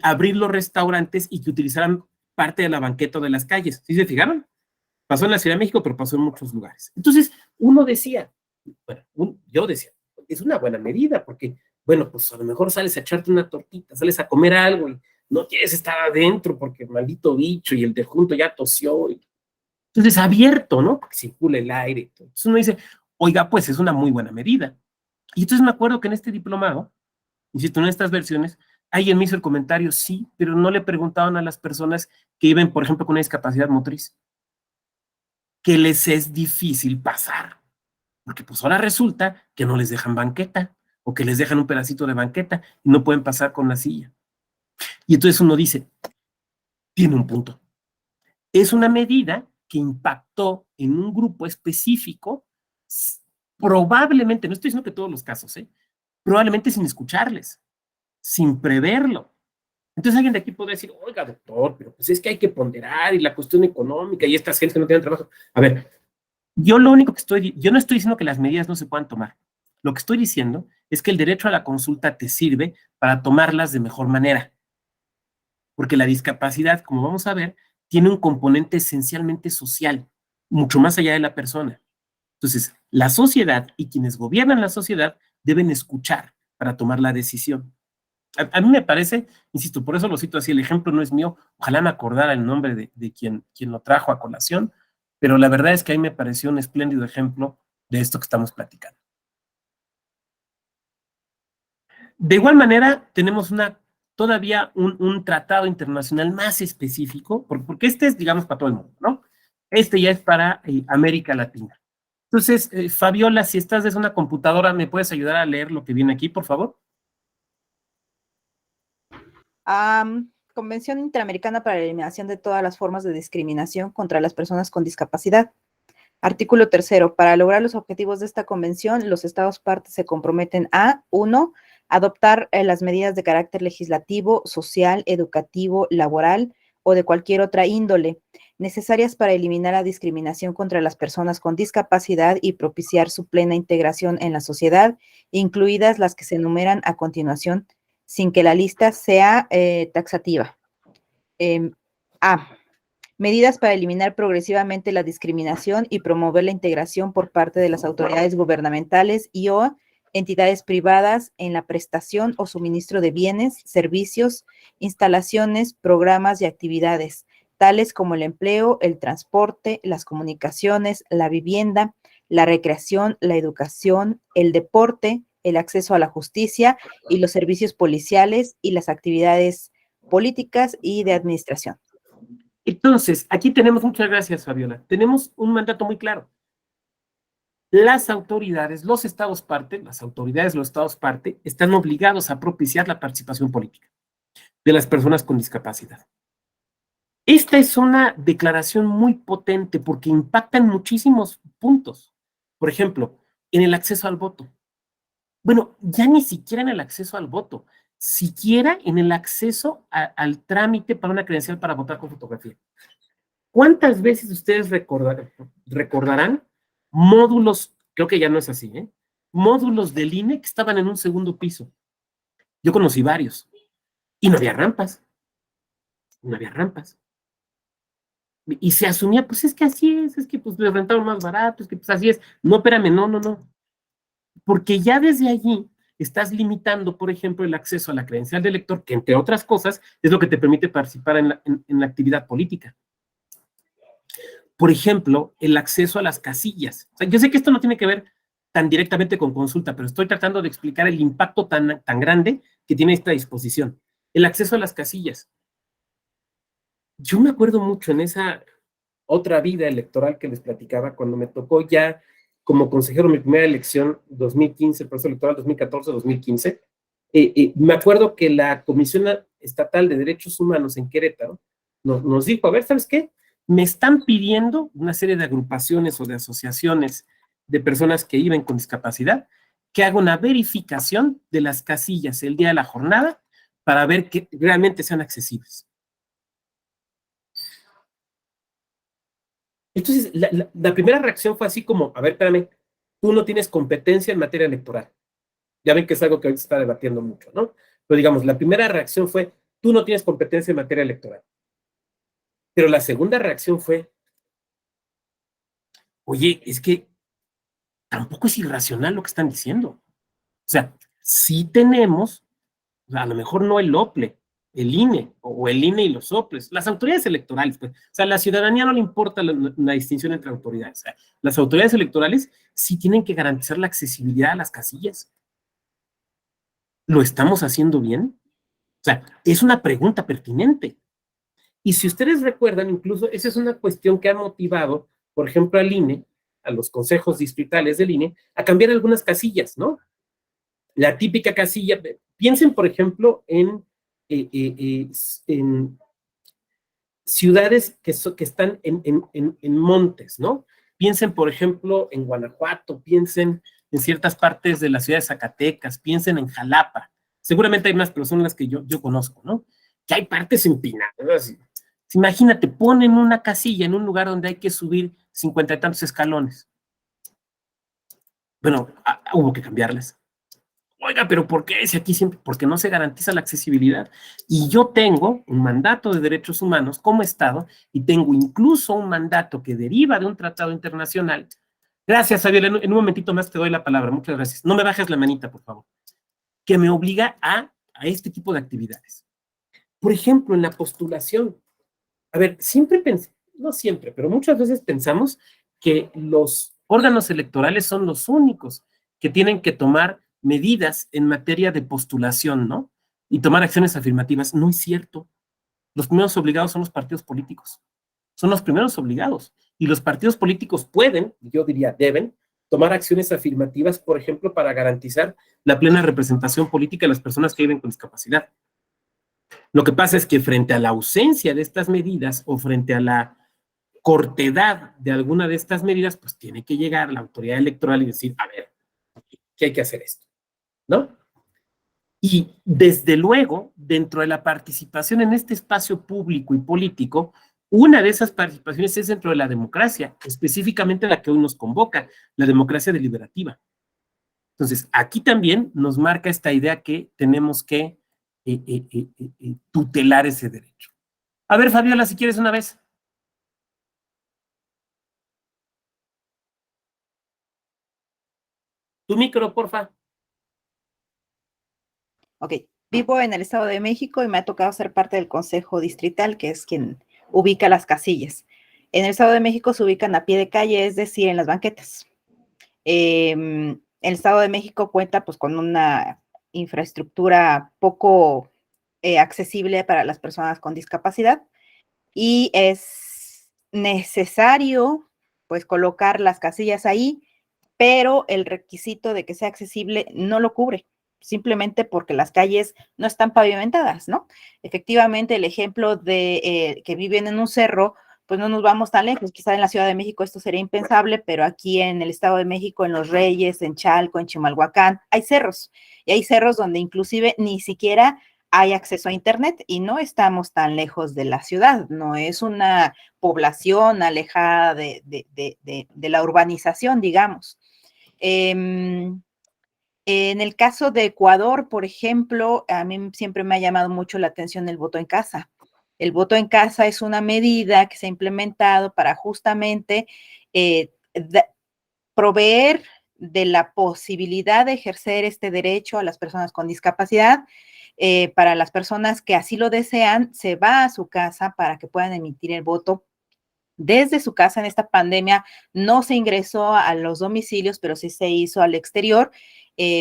abrir los restaurantes y que utilizaran parte de la banqueta de las calles. ¿Sí se fijaron? Pasó en la Ciudad de México, pero pasó en muchos lugares. Entonces, uno decía, bueno, yo decía, es una buena medida, porque, bueno, pues a lo mejor sales a echarte una tortita, sales a comer algo y no quieres estar adentro porque maldito bicho y el de junto ya tosió. Entonces, abierto, ¿no? Porque circula el aire. Entonces uno dice, oiga, pues es una muy buena medida. Y entonces me acuerdo que en este diplomado, insisto, en estas versiones, alguien me hizo el comentario, sí, pero no le preguntaban a las personas que viven, por ejemplo, con una discapacidad motriz, que les es difícil pasar. Porque pues ahora resulta que no les dejan banqueta, o que les dejan un pedacito de banqueta y no pueden pasar con la silla. Y entonces uno dice, tiene un punto. Es una medida que impactó en un grupo específico, probablemente, no estoy diciendo que todos los casos, probablemente sin escucharles, sin preverlo. Entonces alguien de aquí podría decir, oiga, doctor, pero pues es que hay que ponderar y la cuestión económica y estas gentes que no tienen trabajo. A ver, yo no estoy diciendo que las medidas no se puedan tomar. Lo que estoy diciendo es que el derecho a la consulta te sirve para tomarlas de mejor manera. Porque la discapacidad, como vamos a ver, tiene un componente esencialmente social, mucho más allá de la persona. Entonces, la sociedad y quienes gobiernan la sociedad deben escuchar para tomar la decisión. A mí me parece, insisto, por eso lo cito así, el ejemplo no es mío, ojalá me acordara el nombre de quien lo trajo a colación, pero la verdad es que a mí me pareció un espléndido ejemplo de esto que estamos platicando. De igual manera, tenemos todavía un tratado internacional más específico, porque este es, digamos, para todo el mundo, ¿no? Este ya es para América Latina. Entonces, Fabiola, si estás desde una computadora, ¿me puedes ayudar a leer lo que viene aquí, por favor? Convención Interamericana para la Eliminación de todas las formas de discriminación contra las personas con discapacidad. Artículo 3. Para lograr los objetivos de esta convención, los Estados partes se comprometen a 1. Adoptar las medidas de carácter legislativo, social, educativo, laboral o de cualquier otra índole necesarias para eliminar la discriminación contra las personas con discapacidad y propiciar su plena integración en la sociedad, incluidas las que se enumeran a continuación, sin que la lista sea taxativa. A. Medidas para eliminar progresivamente la discriminación y promover la integración por parte de las autoridades gubernamentales o entidades privadas en la prestación o suministro de bienes, servicios, instalaciones, programas y actividades, tales como el empleo, el transporte, las comunicaciones, la vivienda, la recreación, la educación, el deporte, el acceso a la justicia y los servicios policiales y las actividades políticas y de administración. Entonces, aquí tenemos, muchas gracias, Fabiola, tenemos un mandato muy claro. Las autoridades, los estados parte, las autoridades, los estados parte, están obligados a propiciar la participación política de las personas con discapacidad. Esta es una declaración muy potente porque impacta en muchísimos puntos. Por ejemplo, en el acceso al voto. Bueno, ya ni siquiera en el acceso al voto, siquiera en el acceso al trámite para una credencial para votar con fotografía. ¿Cuántas veces ustedes recordarán módulos, creo que ya no es así, módulos del INE que estaban en un segundo piso? Yo conocí varios y no había rampas. No había rampas. Y se asumía, pues es que así es que pues le rentaron más barato, es que pues así es. No, espérame, no. Porque ya desde allí estás limitando, por ejemplo, el acceso a la credencial de elector, que entre otras cosas es lo que te permite participar en la actividad política. Por ejemplo, el acceso a las casillas. O sea, yo sé que esto no tiene que ver tan directamente con consulta, pero estoy tratando de explicar el impacto tan grande que tiene esta disposición. El acceso a las casillas. Yo me acuerdo mucho en esa otra vida electoral que les platicaba, cuando me tocó ya como consejero mi primera elección 2015, el proceso electoral 2014-2015, me acuerdo que la Comisión Estatal de Derechos Humanos en Querétaro nos dijo, a ver, ¿sabes qué? Me están pidiendo una serie de agrupaciones o de asociaciones de personas que viven con discapacidad que haga una verificación de las casillas el día de la jornada para ver que realmente sean accesibles. Entonces, la primera reacción fue así como, a ver, espérame, tú no tienes competencia en materia electoral. Ya ven que es algo que hoy se está debatiendo mucho, ¿no? Pero digamos, la primera reacción fue, tú no tienes competencia en materia electoral. Pero la segunda reacción fue, oye, es que tampoco es irracional lo que están diciendo. O sea, sí tenemos, a lo mejor no el OPLE, el INE, o el INE y los OPLES, las autoridades electorales, pues. O sea, a la ciudadanía no le importa la distinción entre autoridades. O sea, las autoridades electorales sí tienen que garantizar la accesibilidad a las casillas. ¿Lo estamos haciendo bien? O sea, es una pregunta pertinente. Y si ustedes recuerdan, incluso esa es una cuestión que ha motivado, por ejemplo, al INE, a los consejos distritales del INE, a cambiar algunas casillas, ¿no? La típica casilla, piensen, por ejemplo, en ciudades que están en montes, ¿no? Piensen, por ejemplo, en Guanajuato, piensen en ciertas partes de la ciudad de Zacatecas, piensen en Jalapa. Seguramente hay más, pero son las que yo conozco, ¿no? Que hay partes empinadas. Imagínate, ponen una casilla en un lugar donde hay que subir 50 y tantos escalones. Bueno, hubo que cambiarlas. Oiga, pero ¿por qué? Si aquí siempre, porque no se garantiza la accesibilidad. Y yo tengo un mandato de derechos humanos como Estado y tengo incluso un mandato que deriva de un tratado internacional. Gracias, Javier. En un momentito más te doy la palabra. Muchas gracias. No me bajes la manita, por favor. Que me obliga a este tipo de actividades. Por ejemplo, en la postulación. A ver, siempre pensé, no siempre, pero muchas veces pensamos que los órganos electorales son los únicos que tienen que tomar medidas en materia de postulación, ¿no? Y tomar acciones afirmativas. No es cierto. Los primeros obligados son los partidos políticos. Son los primeros obligados. Y los partidos políticos pueden, yo diría deben, tomar acciones afirmativas, por ejemplo, para garantizar la plena representación política de las personas que viven con discapacidad. Lo que pasa es que frente a la ausencia de estas medidas o frente a la cortedad de alguna de estas medidas, pues tiene que llegar la autoridad electoral y decir, a ver, ¿qué hay que hacer esto? ¿No? Y desde luego, dentro de la participación en este espacio público y político, una de esas participaciones es dentro de la democracia, específicamente la que hoy nos convoca, la democracia deliberativa. Entonces, aquí también nos marca esta idea que tenemos que tutelar ese derecho. A ver, Fabiola, si quieres una vez. Tu micro, porfa. Ok, vivo en el Estado de México y me ha tocado ser parte del Consejo Distrital, que es quien ubica las casillas. En el Estado de México se ubican a pie de calle, es decir, en las banquetas. el Estado de México cuenta pues con una infraestructura poco accesible para las personas con discapacidad y es necesario pues colocar las casillas ahí, pero el requisito de que sea accesible no lo cubre, simplemente porque las calles no están pavimentadas, ¿no? Efectivamente, el ejemplo de que viven en un cerro, pues no nos vamos tan lejos, quizá en la Ciudad de México esto sería impensable, pero aquí en el Estado de México, en Los Reyes, en Chalco, en Chimalhuacán, hay cerros, y hay cerros donde inclusive ni siquiera hay acceso a Internet y no estamos tan lejos de la ciudad, no es una población alejada de la urbanización, digamos. En el caso de Ecuador, por ejemplo, a mí siempre me ha llamado mucho la atención el voto en casa. El voto en casa es una medida que se ha implementado para justamente proveer de la posibilidad de ejercer este derecho a las personas con discapacidad. Para las personas que así lo desean, se va a su casa para que puedan emitir el voto desde su casa. En esta pandemia no se ingresó a los domicilios, pero sí se hizo al exterior.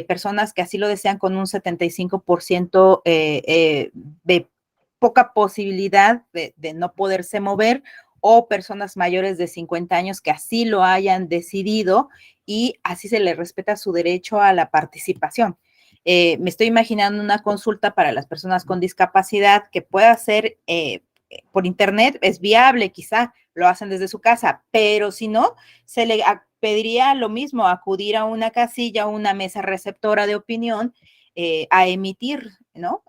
Personas que así lo desean con un 75% de poca posibilidad de no poderse mover, o personas mayores de 50 años que así lo hayan decidido y así se les respeta su derecho a la participación. Me estoy imaginando una consulta para las personas con discapacidad que pueda ser por internet, es viable, quizá lo hacen desde su casa, pero si no, se le pediría lo mismo, acudir a una casilla, una mesa receptora de opinión, a emitir, ¿no?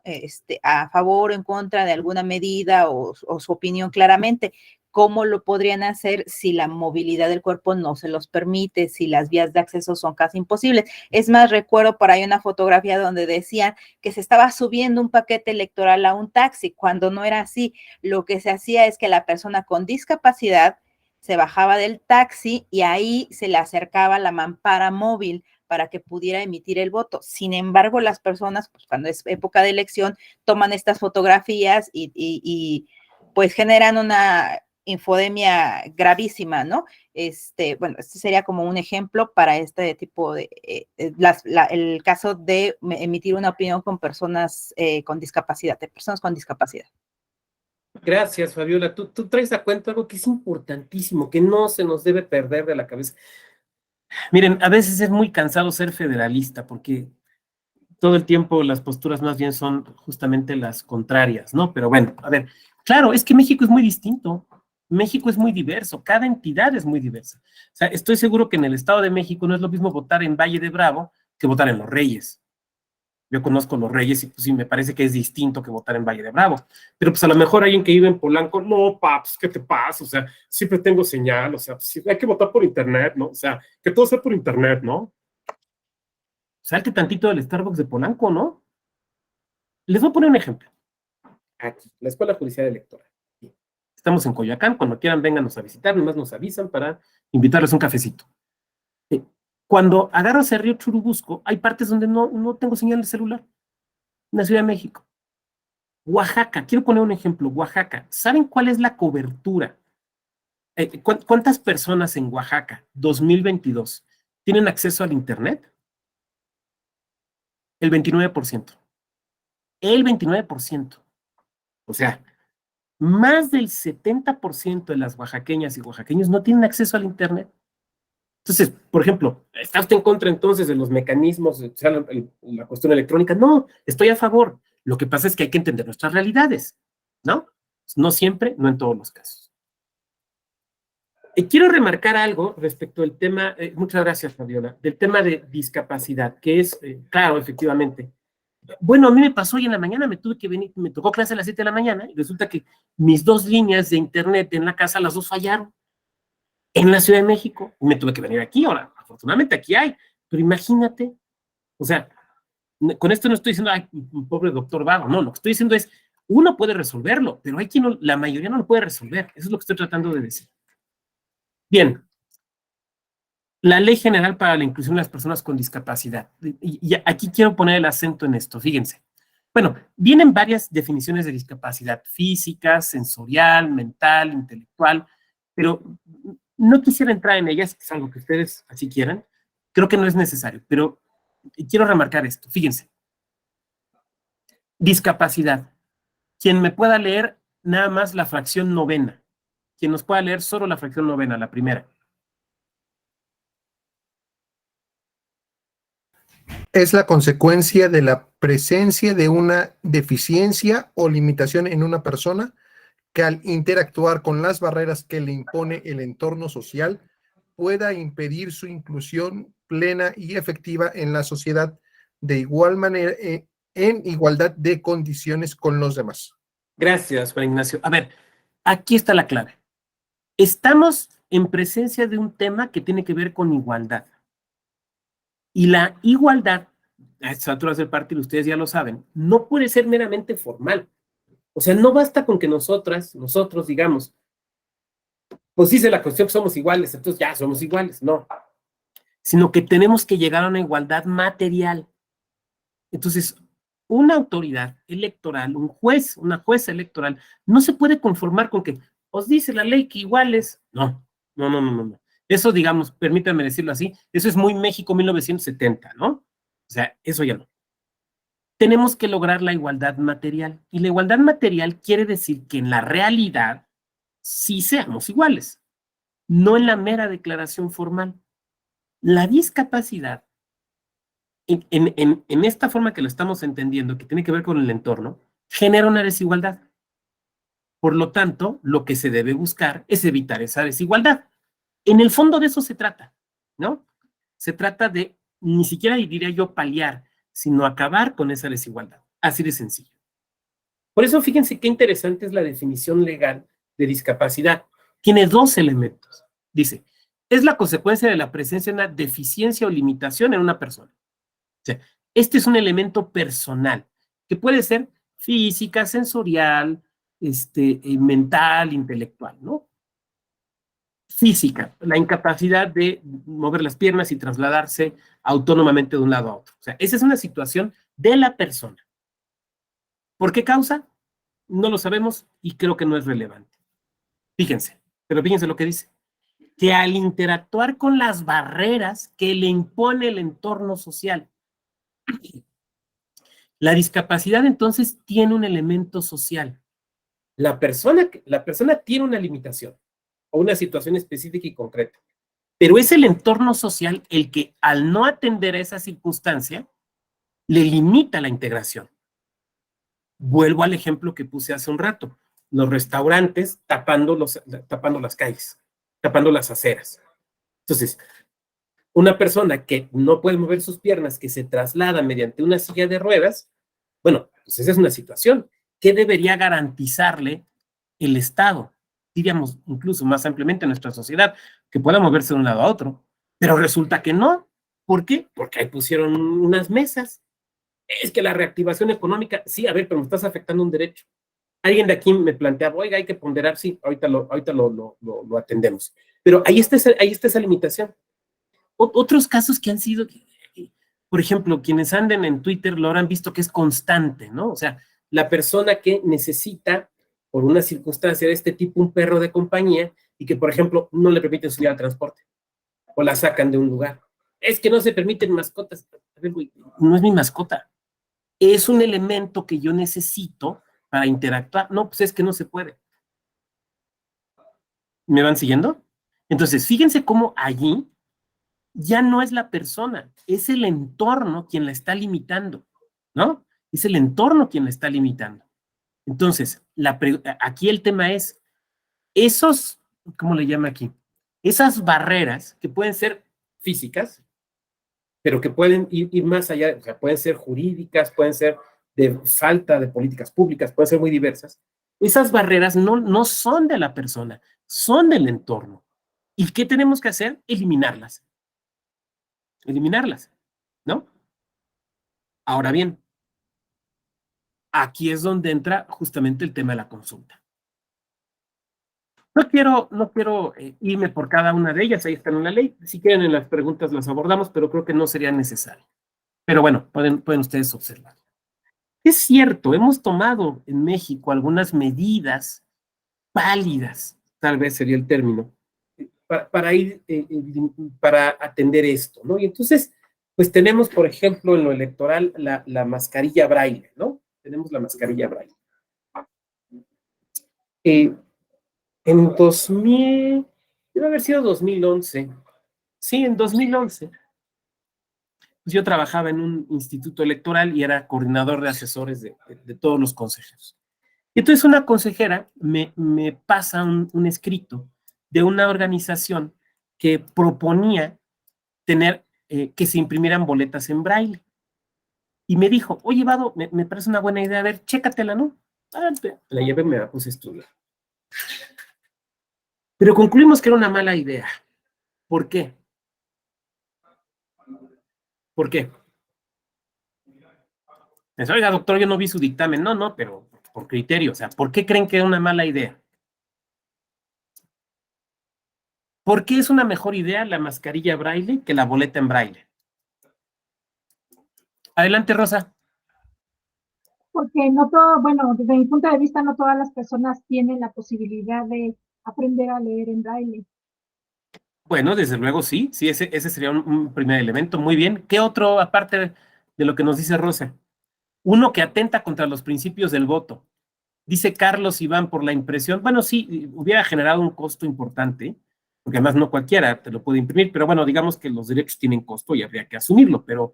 A favor o en contra de alguna medida o su opinión claramente. ¿Cómo lo podrían hacer si la movilidad del cuerpo no se los permite, si las vías de acceso son casi imposibles? Es más, recuerdo por ahí una fotografía donde decían que se estaba subiendo un paquete electoral a un taxi, cuando no era así. Lo que se hacía es que la persona con discapacidad se bajaba del taxi y ahí se le acercaba la mampara móvil para que pudiera emitir el voto. Sin embargo, las personas, pues cuando es época de elección, toman estas fotografías y pues generan una infodemia gravísima, ¿no? Bueno, este sería como un ejemplo para este tipo de, el caso de emitir una opinión con personas con discapacidad, de personas con discapacidad. Gracias, Fabiola. Tú traes a cuenta algo que es importantísimo, que no se nos debe perder de la cabeza. Miren, a veces es muy cansado ser federalista porque todo el tiempo las posturas más bien son justamente las contrarias, ¿no? Pero bueno, a ver, claro, es que México es muy distinto. México es muy diverso, cada entidad es muy diversa. O sea, estoy seguro que en el Estado de México no es lo mismo votar en Valle de Bravo que votar en Los Reyes. Yo conozco Los Reyes y pues sí, me parece que es distinto que votar en Valle de Bravo. Pero pues a lo mejor alguien que vive en Polanco, no, paps, ¿qué te pasa? O sea, siempre tengo señal, o sea, pues, hay que votar por internet, ¿no? O sea, que todo sea por internet, ¿no? Salte tantito del Starbucks de Polanco, ¿no? Les voy a poner un ejemplo. Aquí, la Escuela Judicial Electoral. Estamos en Coyoacán, cuando quieran vénganos a visitar, nomás nos avisan para invitarles un cafecito. Cuando agarro hacia Río Churubusco, hay partes donde no tengo señal de celular. En la Ciudad de México. Oaxaca, quiero poner un ejemplo, Oaxaca. ¿Saben cuál es la cobertura? ¿Cuántas personas en Oaxaca, 2022, tienen acceso al Internet? El 29%. El 29%. O sea, más del 70% de las oaxaqueñas y oaxaqueños no tienen acceso al Internet. Entonces, por ejemplo, ¿está usted en contra entonces de los mecanismos, o sea, la cuestión electrónica? No, estoy a favor. Lo que pasa es que hay que entender nuestras realidades, ¿no? No siempre, no en todos los casos. Quiero remarcar algo respecto al tema, muchas gracias, Fabiola, del tema de discapacidad, que es, claro, efectivamente. Bueno, a mí me pasó hoy en la mañana, me tuve que venir, me tocó clase a las 7 de la mañana y resulta que mis 2 líneas de internet en la casa, las 2 fallaron. En la Ciudad de México, me tuve que venir aquí, ahora, afortunadamente aquí hay, pero imagínate, o sea, con esto no estoy diciendo, ay, pobre doctor Vago, no, lo que estoy diciendo es, uno puede resolverlo, pero hay quien no, la mayoría no lo puede resolver, eso es lo que estoy tratando de decir. Bien, la Ley General para la Inclusión de las Personas con Discapacidad, y aquí quiero poner el acento en esto, fíjense. Bueno, vienen varias definiciones de discapacidad física, sensorial, mental, intelectual, pero no quisiera entrar en ellas, que es algo que ustedes así quieran, Creo que no es necesario, pero quiero remarcar esto. Fíjense. Discapacidad. Quien me pueda leer nada más la fracción novena. Quien nos pueda leer solo la fracción novena, la primera. Es la consecuencia de la presencia de una deficiencia o limitación en una persona que al interactuar con las barreras que le impone el entorno social pueda impedir su inclusión plena y efectiva en la sociedad de igual manera, en igualdad de condiciones con los demás. Gracias, Juan Ignacio. A ver, aquí está la clave. Estamos en presencia de un tema que tiene que ver con igualdad. Y la igualdad, a esta altura del partido, ustedes ya lo saben, no puede ser meramente formal. O sea, no basta con que nosotros digamos, pues dice la cuestión que somos iguales, entonces ya somos iguales. No. Sino que tenemos que llegar a una igualdad material. Entonces, una autoridad electoral, un juez, una jueza electoral, no se puede conformar con que os dice la ley que iguales. No. Eso, digamos, permítanme decirlo así, eso es muy México 1970, ¿no? O sea, eso ya no. Tenemos que lograr la igualdad material. Y la igualdad material quiere decir que en la realidad sí seamos iguales, no en la mera declaración formal. La discapacidad, en esta forma que lo estamos entendiendo, que tiene que ver con el entorno, genera una desigualdad. Por lo tanto, lo que se debe buscar es evitar esa desigualdad. En el fondo de eso se trata, ¿no? Se trata de, ni siquiera diría yo paliar, sino acabar con esa desigualdad. Así de sencillo. Por eso, fíjense qué interesante es la definición legal de discapacidad. Tiene dos elementos. Dice, es la consecuencia de la presencia de una deficiencia o limitación en una persona. O sea, este es un elemento personal, que puede ser física, sensorial, mental, intelectual, ¿no? Física, la incapacidad de mover las piernas y trasladarse autónomamente de un lado a otro. O sea, esa es una situación de la persona. ¿Por qué causa? No lo sabemos y creo que no es relevante. Fíjense, pero fíjense lo que dice. Que al interactuar con las barreras que le impone el entorno social, la discapacidad entonces tiene un elemento social. La persona tiene una limitación o una situación específica y concreta, pero es el entorno social el que al no atender a esa circunstancia le limita la integración. Vuelvo al ejemplo que puse hace un rato, los restaurantes tapando las calles, tapando las aceras. Entonces, una persona que no puede mover sus piernas, que se traslada mediante una silla de ruedas, bueno, pues esa es una situación. ¿Qué debería garantizarle el Estado? Diríamos incluso más ampliamente en nuestra sociedad, que pueda moverse de un lado a otro. Pero resulta que no. ¿Por qué? Porque ahí pusieron unas mesas. Es que la reactivación económica, sí, a ver, pero me estás afectando un derecho. Alguien de aquí me planteaba, oiga, hay que ponderar, sí, ahorita lo atendemos. Pero ahí está esa limitación. Otros casos que han sido, por ejemplo, quienes anden en Twitter lo habrán visto que es constante, ¿no? O sea, la persona que necesita, por una circunstancia de este tipo, un perro de compañía y que, por ejemplo, no le permiten subir al transporte o la sacan de un lugar. Es que no se permiten mascotas. A ver, güey, no es mi mascota. Es un elemento que yo necesito para interactuar. No, pues es que no se puede. ¿Me van siguiendo? Entonces, fíjense cómo allí ya no es la persona, es el entorno quien la está limitando, ¿no? Es el entorno quien la está limitando. Entonces, aquí el tema es, ¿cómo le llama aquí? Esas barreras que pueden ser físicas, pero que pueden ir más allá, o sea, pueden ser jurídicas, pueden ser de falta de políticas públicas, pueden ser muy diversas. Esas barreras no son de la persona, son del entorno. ¿Y qué tenemos que hacer? Eliminarlas, ¿no? Ahora bien, aquí es donde entra justamente el tema de la consulta. No quiero irme por cada una de ellas, ahí están en la ley. Si quieren en las preguntas las abordamos, pero creo que no sería necesario. Pero bueno, pueden ustedes observar. Es cierto, hemos tomado en México algunas medidas válidas, tal vez sería el término, para ir, para atender esto, ¿no? Y entonces, pues tenemos, por ejemplo, en lo electoral, la mascarilla braille, ¿no? Tenemos la mascarilla braille. En 2000, debe haber sido 2011. Sí, en 2011. Pues yo trabajaba en un instituto electoral y era coordinador de asesores de todos los consejeros. Y entonces una consejera me pasa un escrito de una organización que proponía tener que se imprimieran boletas en braille. Y me dijo, oye, Vado, me parece una buena idea, a ver, chécatela, ¿no? La llevé y me la puse a estudiar. Pero concluimos que era una mala idea. ¿Por qué? ¿Por qué? Me dice, oiga, doctor, yo no vi su dictamen. No, pero por criterio. O sea, ¿por qué creen que era una mala idea? ¿Por qué es una mejor idea la mascarilla braille que la boleta en braille? Adelante, Rosa. Porque no todo, bueno, desde mi punto de vista, no todas las personas tienen la posibilidad de aprender a leer en braille. Bueno, desde luego sí, ese sería un primer elemento. Muy bien. ¿Qué otro, aparte de lo que nos dice Rosa? Uno que atenta contra los principios del voto. Dice Carlos Iván por la impresión. Bueno, sí, hubiera generado un costo importante, porque además no cualquiera te lo puede imprimir, pero bueno, digamos que los derechos tienen costo y habría que asumirlo, pero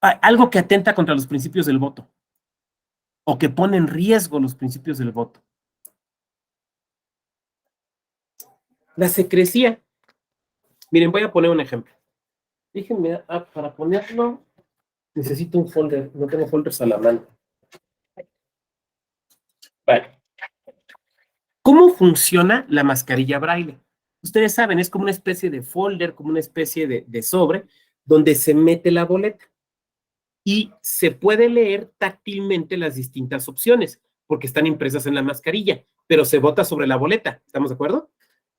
algo que atenta contra los principios del voto o que pone en riesgo los principios del voto. La secrecía. Miren, voy a poner un ejemplo. Déjenme, para ponerlo, necesito un folder. No tengo folders a la mano. Vale. ¿Cómo funciona la mascarilla braille? Ustedes saben, es como una especie de folder, como una especie de sobre, donde se mete la boleta. Y se puede leer táctilmente las distintas opciones, porque están impresas en la mascarilla, pero se vota sobre la boleta. ¿Estamos de acuerdo?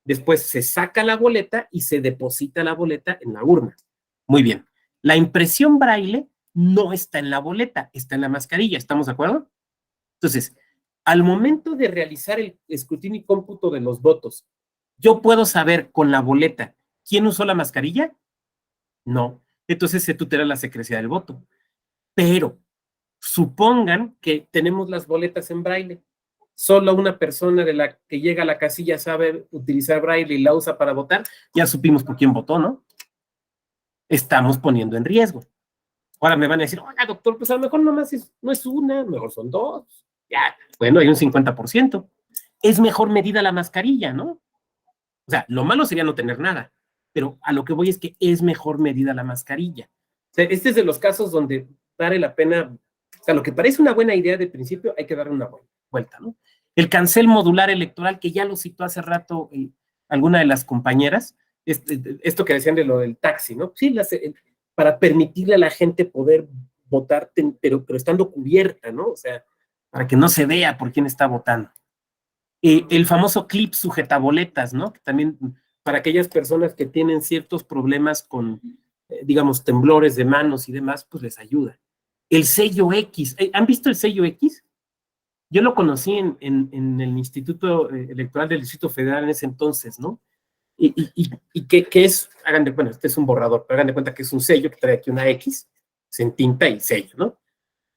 Después se saca la boleta y se deposita la boleta en la urna. Muy bien. La impresión braille no está en la boleta, está en la mascarilla. ¿Estamos de acuerdo? Entonces, al momento de realizar el escrutinio y cómputo de los votos, ¿yo puedo saber con la boleta quién usó la mascarilla? No. Entonces se tutela la secrecía del voto. Pero supongan que tenemos las boletas en braille. Solo una persona de la que llega a la casilla sabe utilizar braille y la usa para votar. Ya supimos por quién votó, ¿no? Estamos poniendo en riesgo. Ahora me van a decir, oiga, doctor, pues a lo mejor nomás no es una, mejor son dos. Ya, bueno, hay un 50%. Es mejor medida la mascarilla, ¿no? O sea, lo malo sería no tener nada, pero a lo que voy es que es mejor medida la mascarilla. O sea, este es de los casos donde vale la pena, o sea, lo que parece una buena idea de principio, hay que darle una vuelta, ¿no? El cancel modular electoral, que ya lo citó hace rato alguna de las compañeras, esto que decían de lo del taxi, ¿no? Sí, para permitirle a la gente poder votar, pero estando cubierta, ¿no? O sea, para que no se vea por quién está votando. El famoso clip sujetaboletas, ¿no? Que también para aquellas personas que tienen ciertos problemas con, digamos, temblores de manos y demás, pues les ayuda. El sello X. ¿Han visto el sello X? Yo lo conocí en el Instituto Electoral del Distrito Federal en ese entonces, ¿no? Y que es, bueno, este es un borrador, pero hagan de cuenta que es un sello que trae aquí una X, se entinta y sello, ¿no?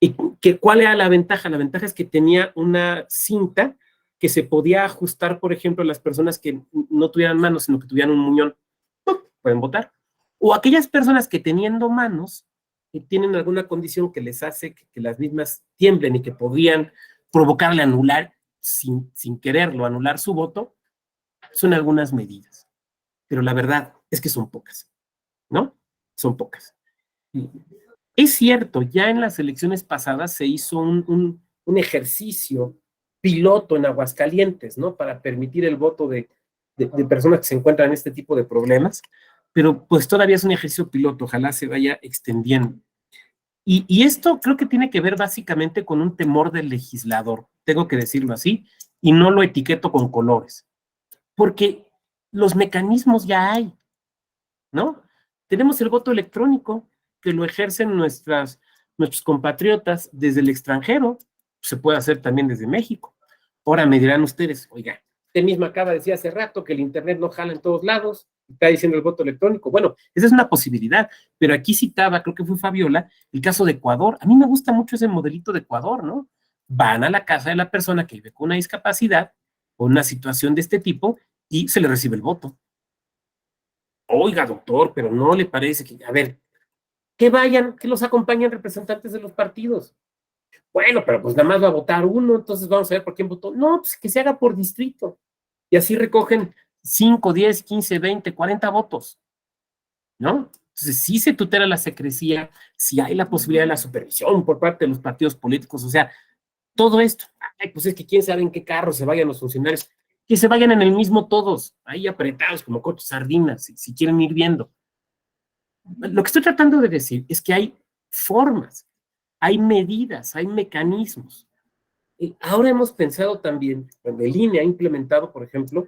Y ¿cuál era la ventaja? La ventaja es que tenía una cinta que se podía ajustar, por ejemplo, a las personas que no tuvieran manos, sino que tuvieran un muñón, pueden votar. O aquellas personas que teniendo manos, tienen alguna condición que les hace que las mismas tiemblen y que podrían provocarle anular, sin quererlo, anular su voto, son algunas medidas. Pero la verdad es que son pocas, ¿no? Son pocas. Es cierto, ya en las elecciones pasadas se hizo un ejercicio piloto en Aguascalientes, ¿no? Para permitir el voto de personas que se encuentran en este tipo de problemas, pero pues todavía es un ejercicio piloto, ojalá se vaya extendiendo. Y esto creo que tiene que ver básicamente con un temor del legislador, tengo que decirlo así, y no lo etiqueto con colores, porque los mecanismos ya hay, ¿no? Tenemos el voto electrónico, que lo ejercen nuestros compatriotas desde el extranjero, se puede hacer también desde México. Ahora me dirán ustedes, oiga, Usted misma acaba de decir hace rato que el Internet no jala en todos lados, está diciendo el voto electrónico. Bueno, esa es una posibilidad, pero aquí citaba, creo que fue Fabiola, el caso de Ecuador. A mí me gusta mucho ese modelito de Ecuador, ¿no? Van a la casa de la persona que vive con una discapacidad o una situación de este tipo y se le recibe el voto. Oiga, doctor, pero no le parece que, a ver, que vayan, que los acompañen representantes de los partidos. Bueno, pero pues nada más va a votar uno, entonces vamos a ver por quién votó. No, pues que se haga por distrito. Y así recogen 5, 10, 15, 20, 40 votos, ¿no? Entonces sí se tutela la secrecía, sí hay la posibilidad de la supervisión por parte de los partidos políticos, o sea, todo esto. Ay, pues es que quién sabe en qué carro se vayan los funcionarios, que se vayan en el mismo todos, ahí apretados como coches sardinas, si quieren ir viendo. Lo que estoy tratando de decir es que hay formas, hay medidas, hay mecanismos. Ahora hemos pensado también, cuando el INE ha implementado, por ejemplo,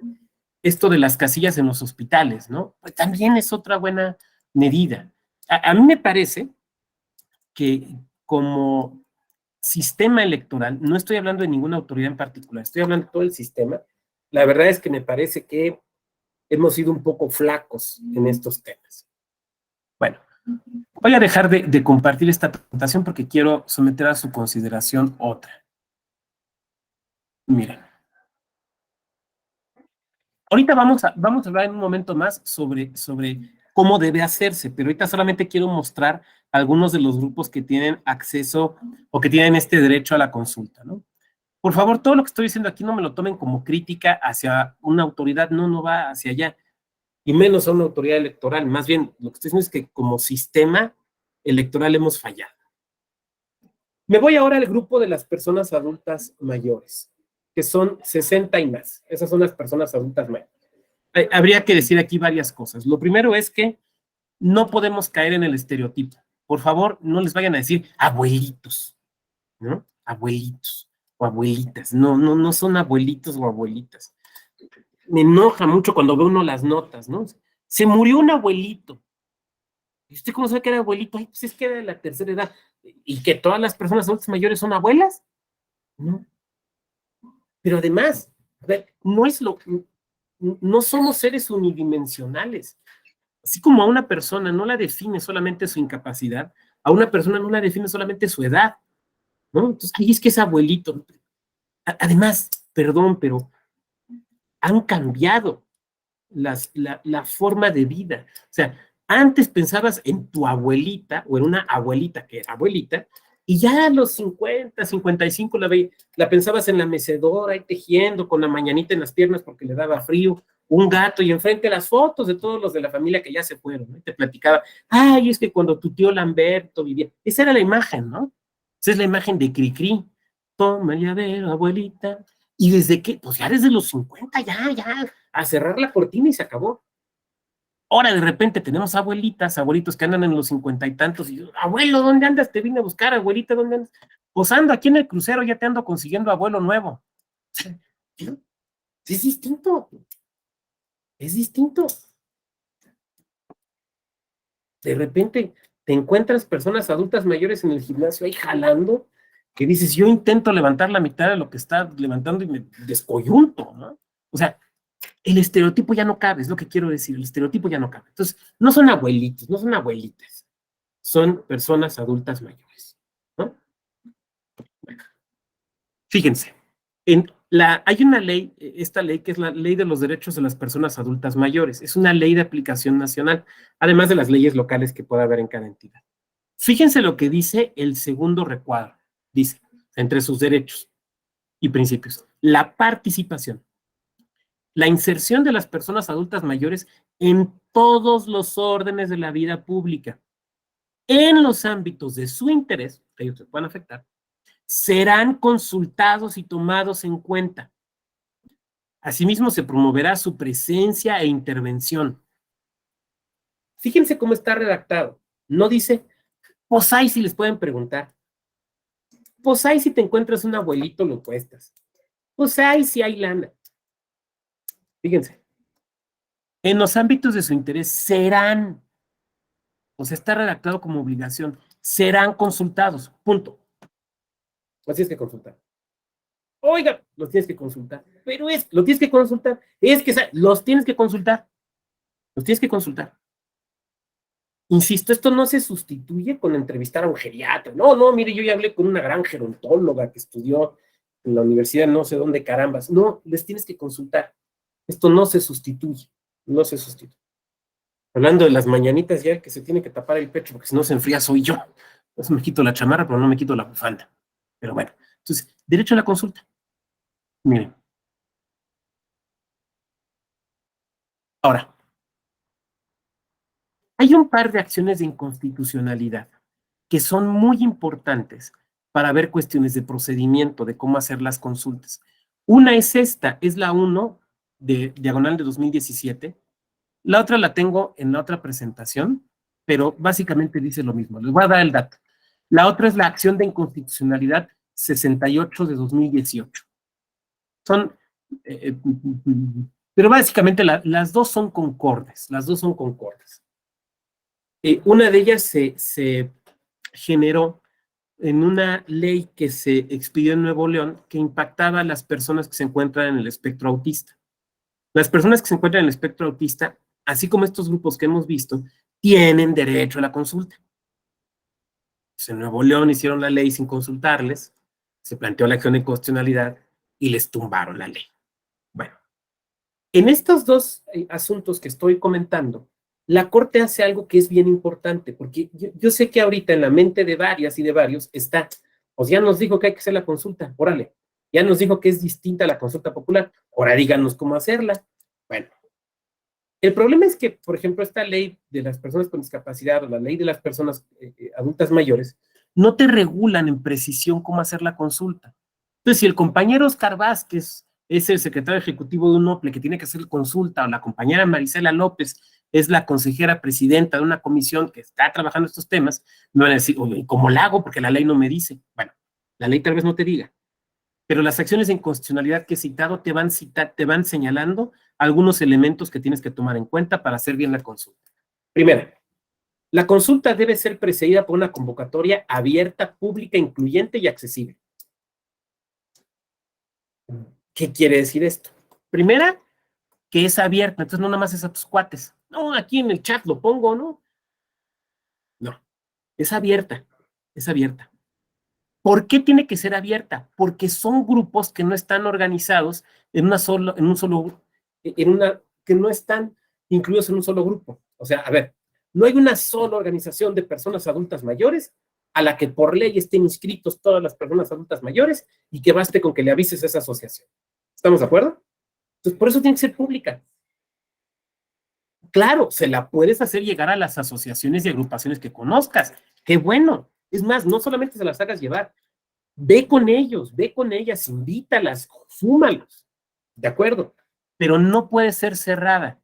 esto de las casillas en los hospitales, ¿no? Pues también es otra buena medida. A mí me parece que como sistema electoral, no estoy hablando de ninguna autoridad en particular, estoy hablando de todo el sistema, la verdad es que me parece que hemos sido un poco flacos en estos temas. Bueno, voy a dejar de compartir esta presentación porque quiero someter a su consideración otra. Miren. Ahorita vamos a hablar en un momento más sobre cómo debe hacerse, pero ahorita solamente quiero mostrar algunos de los grupos que tienen acceso o que tienen este derecho a la consulta, ¿no? Por favor, todo lo que estoy diciendo aquí no me lo tomen como crítica hacia una autoridad, no va hacia allá, y menos a una autoridad electoral. Más bien, lo que estoy diciendo es que como sistema electoral hemos fallado. Me voy ahora al grupo de las personas adultas mayores, que son 60 y más. Esas son las personas adultas mayores. Habría que decir aquí varias cosas. Lo primero es que no podemos caer en el estereotipo. Por favor, no les vayan a decir abuelitos, ¿no? Abuelitos o abuelitas. No son abuelitos o abuelitas. Me enoja mucho cuando ve uno las notas, ¿no? Se murió un abuelito. ¿Y usted cómo sabe que era abuelito? Ay, pues es que era de la tercera edad. ¿Y que todas las personas adultas mayores son abuelas? No. Pero además, a ver, no somos seres unidimensionales. Así como a una persona no la define solamente su incapacidad, a una persona no la define solamente su edad, ¿no? Entonces, ahí es que es abuelito. Además, perdón, pero han cambiado la forma de vida. O sea, antes pensabas en tu abuelita o en una abuelita que era abuelita, y ya a los 50, 55 la pensabas en la mecedora, ahí tejiendo con la mañanita en las piernas porque le daba frío, un gato y enfrente las fotos de todos los de la familia que ya se fueron, ¿no? Y te platicaba, ay, es que cuando tu tío Lamberto vivía, esa era la imagen, ¿no? Esa es la imagen de Cricri, toma ya ver, abuelita, y desde que, pues ya desde los 50, ya, a cerrar la cortina y se acabó. Ahora de repente tenemos abuelitas, abuelitos que andan en los 50 y tantos, y abuelo, ¿dónde andas? Te vine a buscar, abuelita, ¿dónde andas? Pues ando aquí en el crucero, ya te ando consiguiendo abuelo nuevo. Es distinto. Es distinto. De repente te encuentras personas adultas mayores en el gimnasio ahí jalando, que dices, yo intento levantar la mitad de lo que está levantando y me descoyunto, ¿no? O sea, el estereotipo ya no cabe, es lo que quiero decir, el estereotipo ya no cabe. Entonces, no son abuelitos, no son abuelitas, son personas adultas mayores, ¿no? Fíjense, hay una ley, esta ley que es la Ley de los Derechos de las Personas Adultas Mayores, es una ley de aplicación nacional, además de las leyes locales que pueda haber en cada entidad. Fíjense lo que dice el segundo recuadro, dice, entre sus derechos y principios, la participación, la inserción de las personas adultas mayores en todos los órdenes de la vida pública, en los ámbitos de su interés, que ellos se puedan afectar, serán consultados y tomados en cuenta. Asimismo, se promoverá su presencia e intervención. Fíjense cómo está redactado. No dice, pues ahí si les pueden preguntar. Pues ahí si te encuentras un abuelito lo cuestas. Pues ahí si hay lana. Fíjense. En los ámbitos de su interés serán, o sea, está redactado como obligación, serán consultados. Punto. Así es que consultar. Oiga, los tienes que consultar. Pero lo tienes que consultar. Los tienes que consultar. Los tienes que consultar. Insisto, esto no se sustituye con entrevistar a un geriatra. No, no, mire, yo ya hablé con una gran gerontóloga que estudió en la universidad no sé dónde carambas. No, les tienes que consultar. Esto no se sustituye. No se sustituye. Hablando de las mañanitas, ya el que se tiene que tapar el pecho porque si no se enfría soy yo. Entonces me quito la chamarra, pero no me quito la bufanda. Pero bueno, entonces, derecho a la consulta. Miren. Ahora, hay un par de acciones de inconstitucionalidad que son muy importantes para ver cuestiones de procedimiento, de cómo hacer las consultas. Una es esta, es la 1 de diagonal de 2017. La otra la tengo en la otra presentación, pero básicamente dice lo mismo. Les voy a dar el dato. La otra es la acción de inconstitucionalidad 68 de 2018. Son, pero básicamente las dos son concordes, las dos son concordes. Una de ellas se generó en una ley que se expidió en Nuevo León que impactaba a las personas que se encuentran en el espectro autista. Las personas que se encuentran en el espectro autista, así como estos grupos que hemos visto, tienen derecho a la consulta. Pues en Nuevo León hicieron la ley sin consultarles, se planteó la acción de inconstitucionalidad y les tumbaron la ley. Bueno, en estos dos asuntos que estoy comentando, la Corte hace algo que es bien importante, porque yo sé que ahorita en la mente de varias y de varios está, pues ya nos dijo que hay que hacer la consulta, órale, ya nos dijo que es distinta a la consulta popular, ahora díganos cómo hacerla. Bueno, el problema es que, por ejemplo, esta ley de las personas con discapacidad o la ley de las personas adultas mayores no te regulan en precisión cómo hacer la consulta. Entonces, si el compañero Oscar Vázquez es el secretario ejecutivo de un OPLE que tiene que hacer consulta, o la compañera Marisela López es la consejera presidenta de una comisión que está trabajando estos temas, me van a decir, ¿cómo la hago? Porque la ley no me dice. Bueno, la ley tal vez no te diga, pero las acciones de inconstitucionalidad que he citado te van señalando algunos elementos que tienes que tomar en cuenta para hacer bien la consulta. Primero, la consulta debe ser precedida por una convocatoria abierta, pública, incluyente y accesible. ¿Qué quiere decir esto? Primera, que es abierta, entonces no nada más es a tus cuates. No, aquí en el chat lo pongo, ¿no? No, es abierta, es abierta. ¿Por qué tiene que ser abierta? Porque son grupos que no están organizados que no están incluidos en un solo grupo. O sea, a ver, no hay una sola organización de personas adultas mayores a la que por ley estén inscritos todas las personas adultas mayores y que baste con que le avises a esa asociación. ¿Estamos de acuerdo? Entonces, por eso tiene que ser pública. Claro, se la puedes hacer llegar a las asociaciones y agrupaciones que conozcas. ¡Qué bueno! Es más, no solamente se las hagas llevar, ve con ellos, ve con ellas, invítalas, súmalos, ¿de acuerdo? Pero no puede ser cerrada,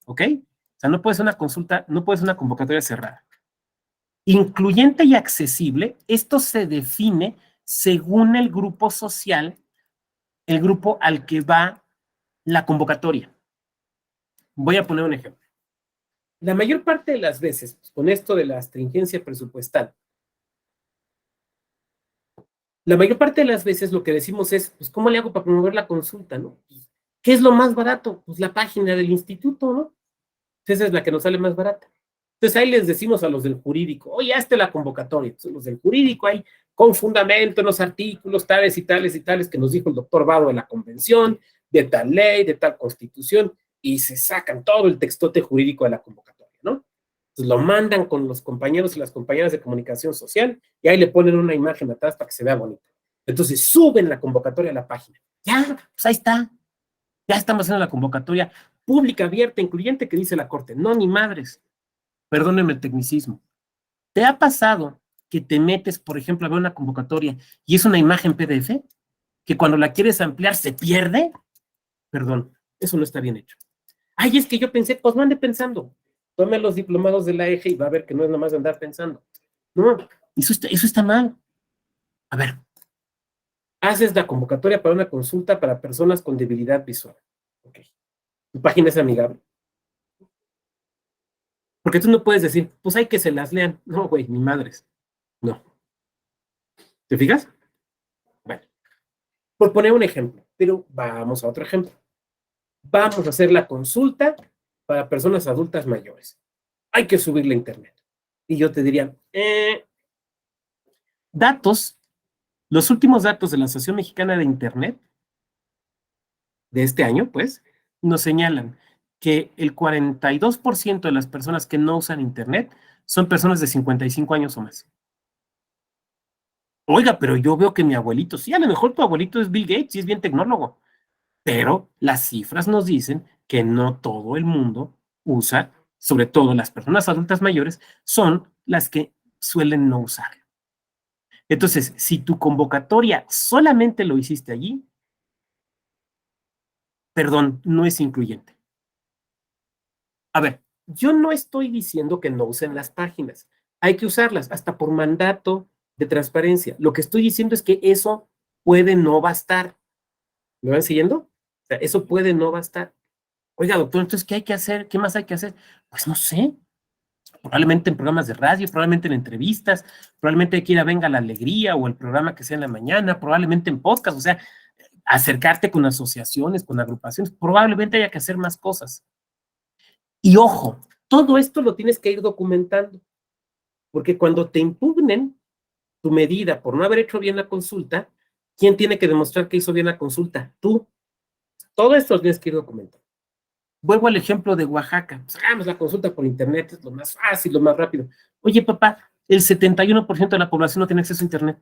¿ok? O sea, no puede ser una consulta, no puede ser una convocatoria cerrada. Incluyente y accesible, esto se define según el grupo social, el grupo al que va la convocatoria. Voy a poner un ejemplo. La mayor parte de las veces, pues, con esto de la astringencia presupuestal, la mayor parte de las veces lo que decimos es, pues, ¿cómo le hago para promover la consulta, no? ¿Qué es lo más barato? Pues la página del instituto, ¿no? Esa es la que nos sale más barata. Entonces ahí les decimos a los del jurídico, oye, hazte la convocatoria. Entonces, los del jurídico ahí, con fundamento en los artículos tales y tales y tales que nos dijo el doctor Vado de la convención, de tal ley, de tal constitución, y se sacan todo el textote jurídico de la convocatoria, ¿no? Entonces lo mandan con los compañeros y las compañeras de comunicación social y ahí le ponen una imagen atrás para que se vea bonito. Entonces suben la convocatoria a la página. Ya, pues ahí está. Ya estamos haciendo la convocatoria pública, abierta, incluyente que dice la Corte. No, ni madres. Perdónenme el tecnicismo. ¿Te ha pasado que te metes, por ejemplo, a ver una convocatoria y es una imagen PDF que cuando la quieres ampliar se pierde? Perdón, eso no está bien hecho. Ay, es que yo pensé, pues no ande pensando. Tome los diplomados de la EGE y va a ver que no es nada más de andar pensando. No, eso está mal. A ver, haces la convocatoria para una consulta para personas con debilidad visual. Ok. Tu página es amigable. Porque tú no puedes decir, pues hay que se las lean. No, güey, ni madres. No. ¿Te fijas? Bueno. Por poner un ejemplo, pero vamos a otro ejemplo. Vamos a hacer la consulta para personas adultas mayores. Hay que subirle a internet. Y yo te diría, datos, los últimos datos de la Asociación Mexicana de Internet de este año, pues, nos señalan que el 42% de las personas que no usan internet son personas de 55 años o más. Oiga, pero yo veo que mi abuelito, sí, a lo mejor tu abuelito es Bill Gates y es bien tecnólogo, pero las cifras nos dicen que no todo el mundo usa, sobre todo las personas adultas mayores, son las que suelen no usarlo. Entonces, si tu convocatoria solamente lo hiciste allí, perdón, no es incluyente. A ver, yo no estoy diciendo que no usen las páginas. Hay que usarlas, hasta por mandato de transparencia. Lo que estoy diciendo es que eso puede no bastar. ¿Me van siguiendo? O sea, eso puede no bastar. Oiga, doctor, entonces, ¿qué hay que hacer? ¿Qué más hay que hacer? Pues no sé. Probablemente en programas de radio, probablemente en entrevistas, probablemente hay que ir a Venga la Alegría o el programa que sea en la mañana, probablemente en podcast, o sea, acercarte con asociaciones, con agrupaciones, probablemente haya que hacer más cosas. Y ojo, todo esto lo tienes que ir documentando, porque cuando te impugnen tu medida por no haber hecho bien la consulta, ¿quién tiene que demostrar que hizo bien la consulta? Tú. Todo esto lo tienes que ir documentando. Vuelvo al ejemplo de Oaxaca. Pues hagamos la consulta por internet, es lo más fácil, lo más rápido. Oye, papá, el 71% de la población no tiene acceso a internet.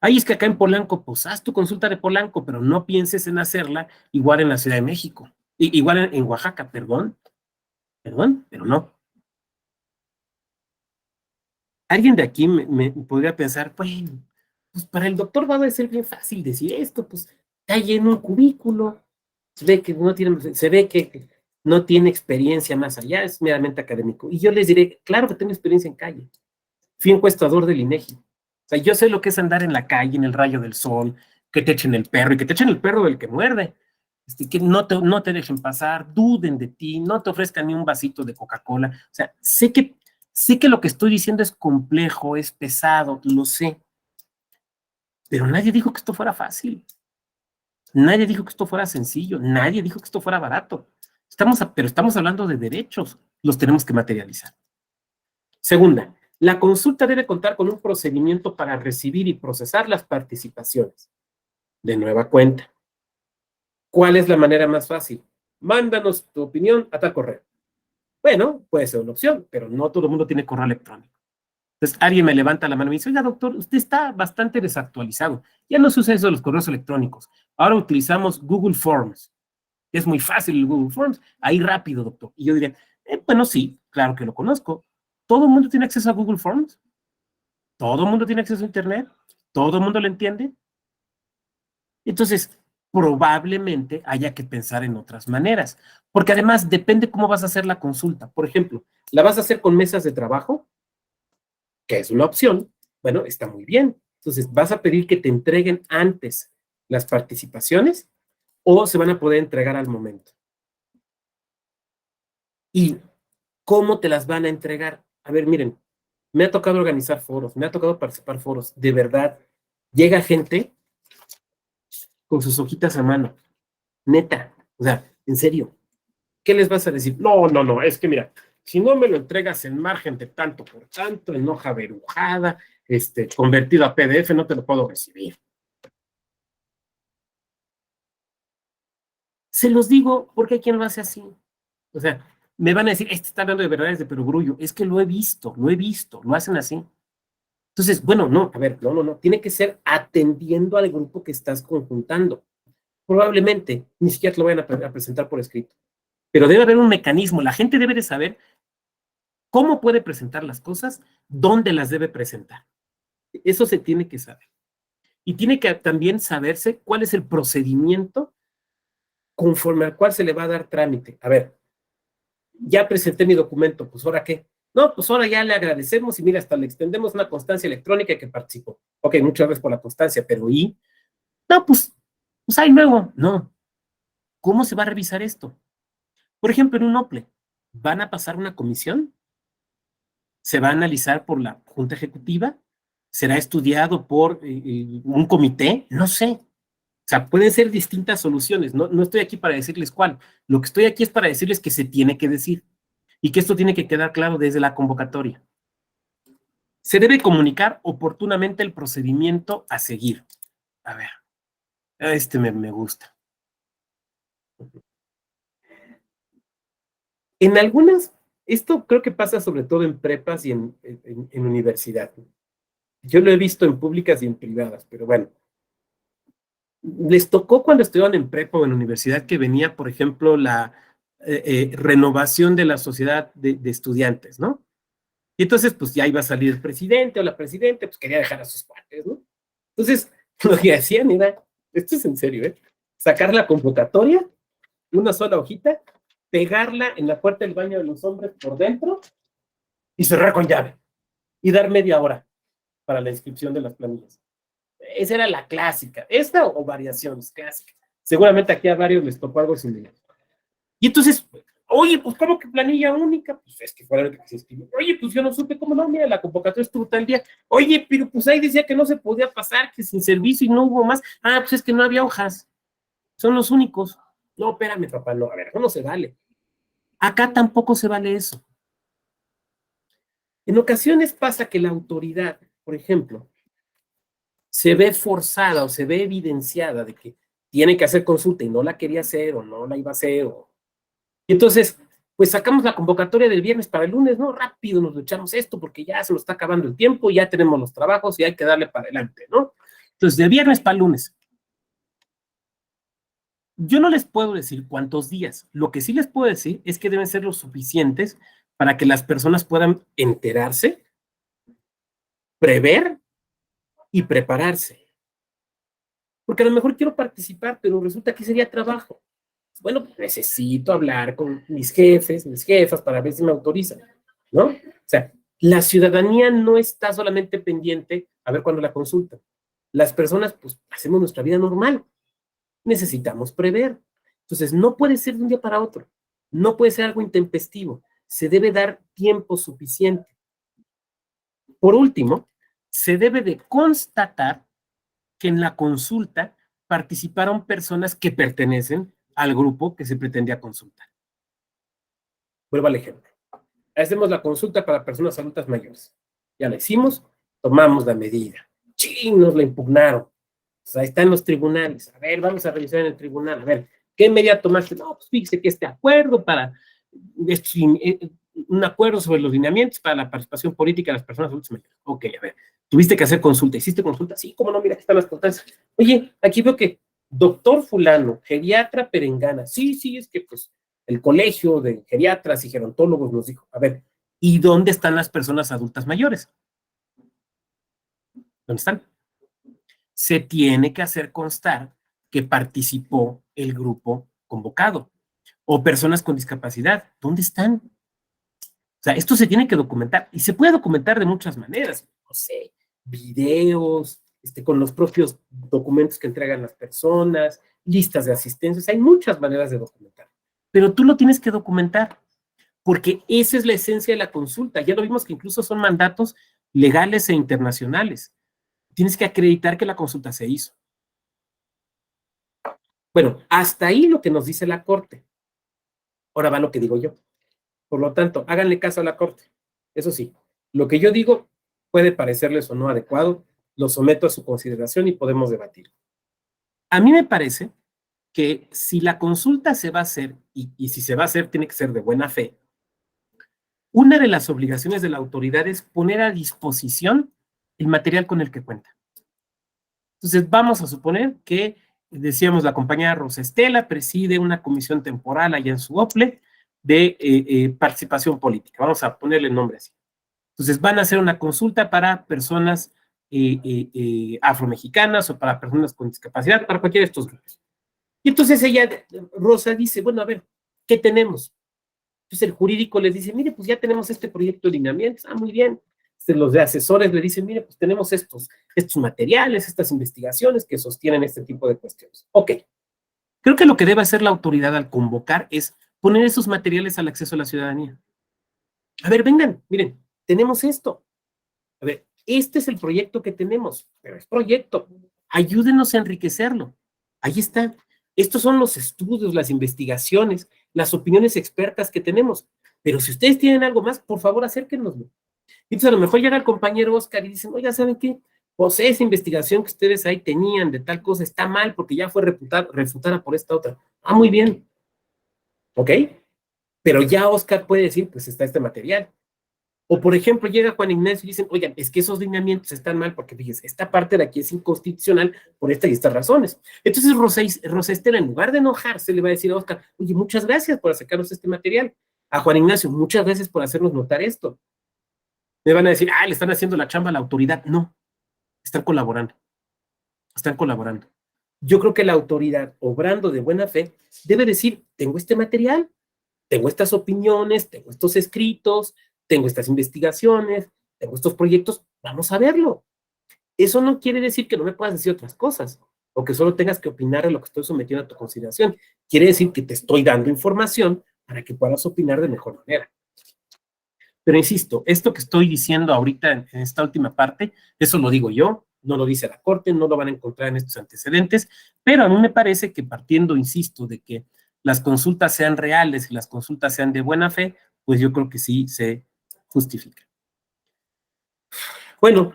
Ay, es que acá en Polanco, pues haz tu consulta de Polanco, pero no pienses en hacerla igual en la Ciudad de México. Igual en Oaxaca, perdón, pero no. Alguien de aquí me podría pensar, bueno, pues para el doctor va a ser bien fácil decir esto, pues está ahí en un cubículo, se ve que no tiene experiencia más allá, es meramente académico. Y yo les diré, claro que tengo experiencia en calle. Fui encuestador del INEGI. O sea, yo sé lo que es andar en la calle, en el rayo del sol, que te echen el perro y que te echen el perro del que muerde. Que no te dejen pasar, duden de ti, no te ofrezcan ni un vasito de Coca-Cola. O sea, sé que lo que estoy diciendo es complejo, es pesado, lo sé. Pero nadie dijo que esto fuera fácil. Nadie dijo que esto fuera sencillo. Nadie dijo que esto fuera barato. Pero estamos hablando de derechos. Los tenemos que materializar. Segunda, la consulta debe contar con un procedimiento para recibir y procesar las participaciones. De nueva cuenta. ¿Cuál es la manera más fácil? Mándanos tu opinión a tal correo. Bueno, puede ser una opción, pero no todo el mundo tiene correo electrónico. Entonces, alguien me levanta la mano y me dice, oiga, doctor, usted está bastante desactualizado. Ya no se usa eso de los correos electrónicos. Ahora utilizamos Google Forms. Es muy fácil el Google Forms. Ahí rápido, doctor. Y yo diría, bueno, sí, claro que lo conozco. ¿Todo el mundo tiene acceso a Google Forms? ¿Todo el mundo tiene acceso a Internet? ¿Todo el mundo lo entiende? Entonces, probablemente haya que pensar en otras maneras. Porque además depende cómo vas a hacer la consulta. Por ejemplo, ¿la vas a hacer con mesas de trabajo? Que es una opción, bueno, está muy bien. Entonces, ¿vas a pedir que te entreguen antes las participaciones o se van a poder entregar al momento? ¿Y cómo te las van a entregar? A ver, miren, me ha tocado organizar foros, me ha tocado participar en foros, de verdad, llega gente con sus hojitas a mano, neta, o sea, en serio, ¿qué les vas a decir? No, es que mira, si no me lo entregas en margen de tanto por tanto, en hoja verujada, convertido a PDF, no te lo puedo recibir. Se los digo porque hay quien lo hace así. O sea, me van a decir, este está hablando de verdades de perogrullo. Es que lo he visto, lo hacen así. Entonces, bueno, no, a ver, no, tiene que ser atendiendo al grupo que estás conjuntando. Probablemente ni siquiera te lo vayan a presentar por escrito. Pero debe haber un mecanismo, la gente debe de saber cómo puede presentar las cosas, dónde las debe presentar. Eso se tiene que saber. Y tiene que también saberse cuál es el procedimiento conforme al cual se le va a dar trámite. A ver, ya presenté mi documento, pues ¿ahora qué? No, pues ahora ya le agradecemos y mira, hasta le extendemos una constancia electrónica que participó. Ok, muchas gracias por la constancia, pero ¿y? No, pues ahí luego. No. ¿Cómo se va a revisar esto? Por ejemplo, en un OPLE, ¿van a pasar una comisión? ¿Se va a analizar por la Junta Ejecutiva? ¿Será estudiado por un comité? No sé. O sea, pueden ser distintas soluciones. No estoy aquí para decirles cuál. Lo que estoy aquí es para decirles que se tiene que decir y que esto tiene que quedar claro desde la convocatoria. Se debe comunicar oportunamente el procedimiento a seguir. A ver, me gusta. En algunas, esto creo que pasa sobre todo en prepas y en universidad. Yo lo he visto en públicas y en privadas, pero bueno. Les tocó cuando estudiaban en prepa o en universidad que venía, por ejemplo, la renovación de la sociedad de estudiantes, ¿no? Y entonces, pues ya iba a salir el presidente o la presidenta, pues quería dejar a sus cuates, ¿no? Entonces, lo que hacían era, esto es en serio, sacar la convocatoria, una sola hojita, pegarla en la puerta del baño de los hombres por dentro y cerrar con llave. Y dar media hora para la inscripción de las planillas. Esa era la clásica. Esta o variaciones clásicas. Seguramente aquí a varios les tocó algo similar. Y entonces, oye, pues ¿cómo que planilla única? Pues es que fue la que se escribió. Oye, pues yo no supe cómo no, mira, la convocatoria estuvo tal día. Oye, pero pues ahí decía que no se podía pasar, que sin servicio y no hubo más. Ah, pues es que no había hojas. Son los únicos. No, espérame, papá, no, a ver, no se vale. Acá tampoco se vale eso. En ocasiones pasa que la autoridad, por ejemplo, se ve forzada o se ve evidenciada de que tiene que hacer consulta y no la quería hacer o no la iba a hacer. Y entonces, pues sacamos la convocatoria del viernes para el lunes, ¿no? Rápido nos echamos esto porque ya se nos está acabando el tiempo, ya tenemos los trabajos y hay que darle para adelante, ¿no? Entonces, de viernes para el lunes. Yo no les puedo decir cuántos días. Lo que sí les puedo decir es que deben ser los suficientes para que las personas puedan enterarse, prever y prepararse. Porque a lo mejor quiero participar, pero resulta que sería trabajo. Bueno, pues necesito hablar con mis jefes, mis jefas, para ver si me autorizan, ¿no? O sea, la ciudadanía no está solamente pendiente a ver cuándo la consultan. Las personas, pues, hacemos nuestra vida normal. Necesitamos prever. Entonces, no puede ser de un día para otro. No puede ser algo intempestivo. Se debe dar tiempo suficiente. Por último, se debe de constatar que en la consulta participaron personas que pertenecen al grupo que se pretendía consultar. Vuelvo al ejemplo. Hacemos la consulta para personas adultas mayores. Ya la hicimos, tomamos la medida. ¡Chin! Nos la impugnaron. Pues ahí están los tribunales. A ver, vamos a revisar en el tribunal. A ver, ¿qué medida tomaste? No, pues fíjese que este acuerdo para un acuerdo sobre los lineamientos para la participación política de las personas adultas mayores. Ok, a ver, tuviste que hacer consulta. ¿Hiciste consulta? Sí, cómo no, mira, aquí están las constancias. Oye, aquí veo que doctor fulano, geriatra perengana. Sí, es que pues el colegio de geriatras y gerontólogos nos dijo, a ver, ¿y dónde están las personas adultas mayores? ¿Dónde están? Se tiene que hacer constar que participó el grupo convocado. O personas con discapacidad, ¿dónde están? O sea, esto se tiene que documentar y se puede documentar de muchas maneras. No sé, videos, con los propios documentos que entregan las personas, listas de asistencias. Hay muchas maneras de documentar. Pero tú lo tienes que documentar porque esa es la esencia de la consulta. Ya lo vimos que incluso son mandatos legales e internacionales. Tienes que acreditar que la consulta se hizo. Bueno, hasta ahí lo que nos dice la Corte. Ahora va lo que digo yo. Por lo tanto, háganle caso a la Corte. Eso sí, lo que yo digo puede parecerles o no adecuado, lo someto a su consideración y podemos debatir. A mí me parece que si la consulta se va a hacer, y si se va a hacer tiene que ser de buena fe, una de las obligaciones de la autoridad es poner a disposición el material con el que cuenta. Entonces, vamos a suponer que, decíamos, la compañera Rosa Estela preside una comisión temporal allá en su OPLE de participación política. Vamos a ponerle el nombre así. Entonces, van a hacer una consulta para personas afromexicanas o para personas con discapacidad, para cualquiera de estos grupos. Y entonces ella, Rosa, dice, bueno, a ver, ¿qué tenemos? Entonces el jurídico les dice, mire, pues ya tenemos este proyecto de lineamientos. Ah, muy bien. Los de asesores le dicen, mire, pues tenemos estos materiales, estas investigaciones que sostienen este tipo de cuestiones. Ok. Creo que lo que debe hacer la autoridad al convocar es poner esos materiales al acceso a la ciudadanía. A ver, vengan, miren, tenemos esto. A ver, este es el proyecto que tenemos, pero es proyecto, ayúdenos a enriquecerlo. Ahí está. Estos son los estudios, las investigaciones, las opiniones expertas que tenemos. Pero si ustedes tienen algo más, por favor, acérquenoslo. Entonces, a lo mejor llega el compañero Oscar y dicen, oiga, ¿saben qué? Pues esa investigación que ustedes ahí tenían de tal cosa está mal porque ya fue refutada por esta otra. Ah, muy bien. ¿Ok? Pero ya Oscar puede decir, pues está este material. O, por ejemplo, llega Juan Ignacio y dicen, oigan, es que esos lineamientos están mal porque, fíjense, esta parte de aquí es inconstitucional por esta y estas rosazones. Entonces, Rosa Estela, en lugar de enojarse, le va a decir a Oscar, oye, muchas gracias por sacarnos este material. A Juan Ignacio, muchas gracias por hacernos notar esto. Me van a decir, le están haciendo la chamba a la autoridad. No, están colaborando. Están colaborando. Yo creo que la autoridad, obrando de buena fe, debe decir, tengo este material, tengo estas opiniones, tengo estos escritos, tengo estas investigaciones, tengo estos proyectos, vamos a verlo. Eso no quiere decir que no me puedas decir otras cosas, o que solo tengas que opinar de lo que estoy sometiendo a tu consideración. Quiere decir que te estoy dando información para que puedas opinar de mejor manera. Pero insisto, esto que estoy diciendo ahorita en esta última parte, eso lo digo yo, no lo dice la Corte, no lo van a encontrar en estos antecedentes, pero a mí me parece que partiendo, insisto, de que las consultas sean reales y las consultas sean de buena fe, pues yo creo que sí se justifica. Bueno,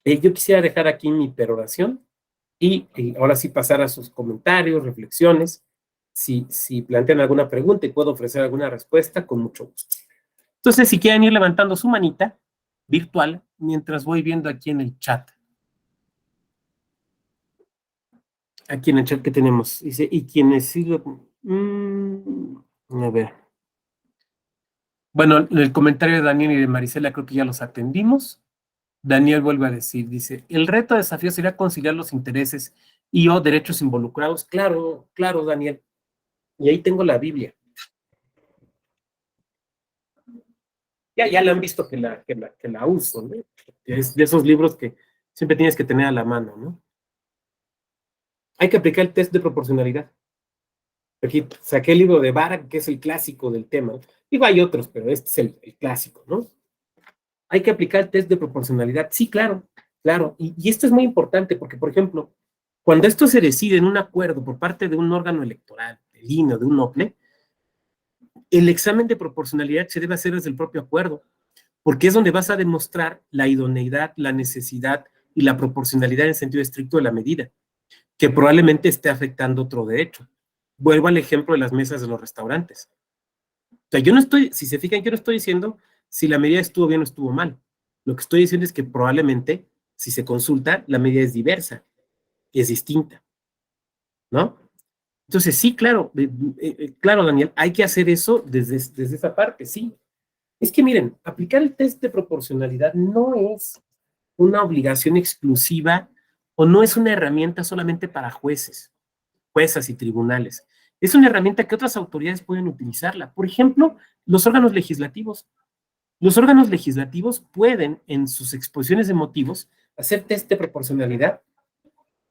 yo quisiera dejar aquí mi peroración y ahora sí pasar a sus comentarios, reflexiones. Si plantean alguna pregunta y puedo ofrecer alguna respuesta, con mucho gusto. Entonces, si quieren ir levantando su manita virtual, mientras voy viendo aquí en el chat. Aquí en el chat que tenemos. Dice, y quienes siguen... a ver. Bueno, en el comentario de Daniel y de Marisela creo que ya los atendimos. Daniel vuelve a decir, dice, el reto de desafío sería conciliar los intereses y o derechos involucrados. Claro, claro, Daniel. Y ahí tengo la Biblia. Ya la han visto que la uso, ¿no? Es de esos libros que siempre tienes que tener a la mano, ¿no? Hay que aplicar el test de proporcionalidad. Aquí saqué el libro de Barak, que es el clásico del tema. Digo, hay otros, pero este es el clásico, ¿no? Hay que aplicar el test de proporcionalidad. Sí, claro, claro. Y esto es muy importante porque, por ejemplo, cuando esto se decide en un acuerdo por parte de un órgano electoral, del INE o de un OPLE, el examen de proporcionalidad se debe hacer desde el propio acuerdo, porque es donde vas a demostrar la idoneidad, la necesidad y la proporcionalidad en sentido estricto de la medida, que probablemente esté afectando otro derecho. Vuelvo al ejemplo de las mesas de los restaurantes. O sea, yo no estoy, si se fijan, yo no estoy diciendo si la medida estuvo bien o estuvo mal. Lo que estoy diciendo es que probablemente, si se consulta, la medida es diversa, es distinta, ¿no? Entonces, sí, claro, claro, Daniel, hay que hacer eso desde esa parte, sí. Es que miren, aplicar el test de proporcionalidad no es una obligación exclusiva o no es una herramienta solamente para jueces, juezas y tribunales. Es una herramienta que otras autoridades pueden utilizarla. Por ejemplo, los órganos legislativos. Los órganos legislativos pueden, en sus exposiciones de motivos, hacer test de proporcionalidad.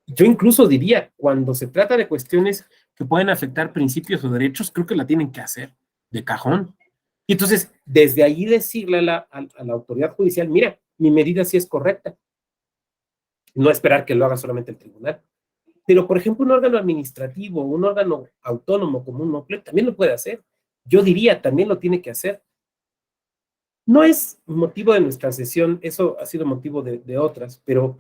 Yo incluso diría, cuando se trata de cuestiones que pueden afectar principios o derechos, creo que la tienen que hacer de cajón. Y entonces, desde ahí decirle a la autoridad judicial, mira, mi medida sí es correcta. No esperar que lo haga solamente el tribunal. Pero, por ejemplo, un órgano administrativo, un órgano autónomo como un OPLE, también lo puede hacer. Yo diría, también lo tiene que hacer. No es motivo de nuestra sesión, eso ha sido motivo de otras, pero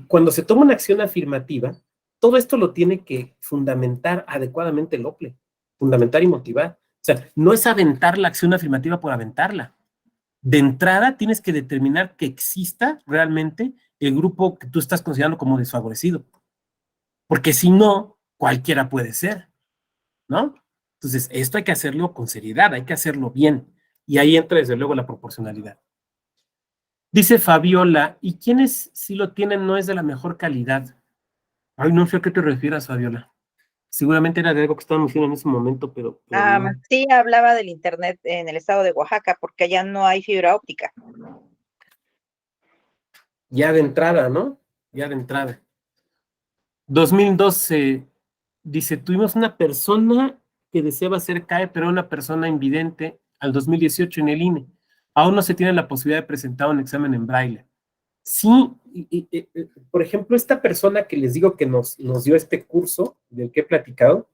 cuando se toma una acción afirmativa, todo esto lo tiene que fundamentar adecuadamente el OPLE, fundamentar y motivar. O sea, no es aventar la acción afirmativa por aventarla. De entrada tienes que determinar que exista realmente el grupo que tú estás considerando como desfavorecido. Porque si no, cualquiera puede ser, ¿no? Entonces, esto hay que hacerlo con seriedad, hay que hacerlo bien. Y ahí entra desde luego la proporcionalidad. Dice Fabiola, ¿y quienes sí lo tienen no es de la mejor calidad? Ay, no sé a qué te refieras, Fabiola. Seguramente era de algo que estábamos haciendo en ese momento, pero no. Sí, hablaba del internet en el estado de Oaxaca, porque allá no hay fibra óptica. Ya de entrada, ¿no? Ya de entrada. 2012, dice, tuvimos una persona que deseaba ser CAE, pero una persona invidente al 2018 en el INE. Aún no se tiene la posibilidad de presentar un examen en braille. Sí, por ejemplo, esta persona que les digo que nos dio este curso del que he platicado,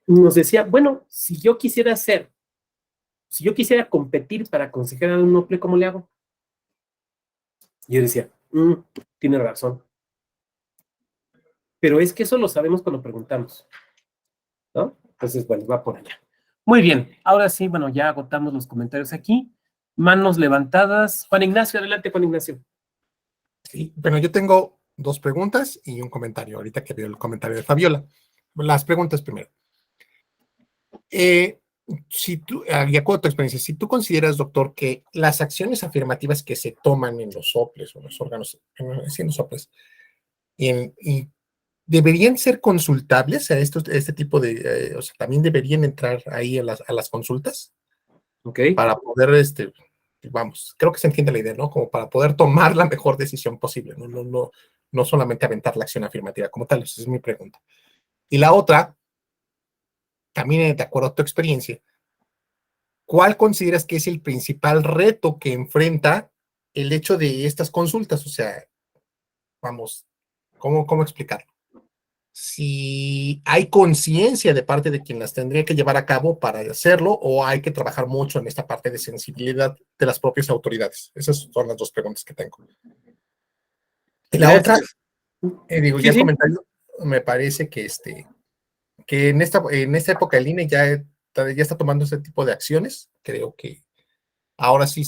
nos decía, bueno, si yo quisiera competir para consejera de un NUPLE, ¿cómo le hago? Y yo decía, tiene razón. Pero es que eso lo sabemos cuando preguntamos, ¿no? Entonces, bueno, va por allá. Muy bien, ahora sí, bueno, ya agotamos los comentarios aquí. Manos levantadas. Juan Ignacio, adelante, Juan Ignacio. Sí, bueno, yo tengo 2 preguntas y un comentario, ahorita que veo el comentario de Fabiola. Las preguntas primero. Si tú, de acuerdo a tu experiencia, si tú consideras, doctor, que las acciones afirmativas que se toman en los soples o los órganos, en los soples, y deberían ser consultables a este tipo de, o sea, también deberían entrar ahí a las consultas Ok. para poder, vamos, creo que se entiende la idea, ¿no? Como para poder tomar la mejor decisión posible, no solamente aventar la acción afirmativa como tal, esa es mi pregunta. Y la otra, también de acuerdo a tu experiencia, ¿cuál consideras que es el principal reto que enfrenta el hecho de estas consultas? O sea, vamos, ¿cómo explicarlo? Si hay conciencia de parte de quien las tendría que llevar a cabo para hacerlo, o hay que trabajar mucho en esta parte de sensibilidad de las propias autoridades. Esas son las 2 preguntas que tengo. Y la otra, Gracias. digo, Sí, ya el sí. comentario, me parece que en esta época el INE ya está tomando ese tipo de acciones. Creo que ahora sí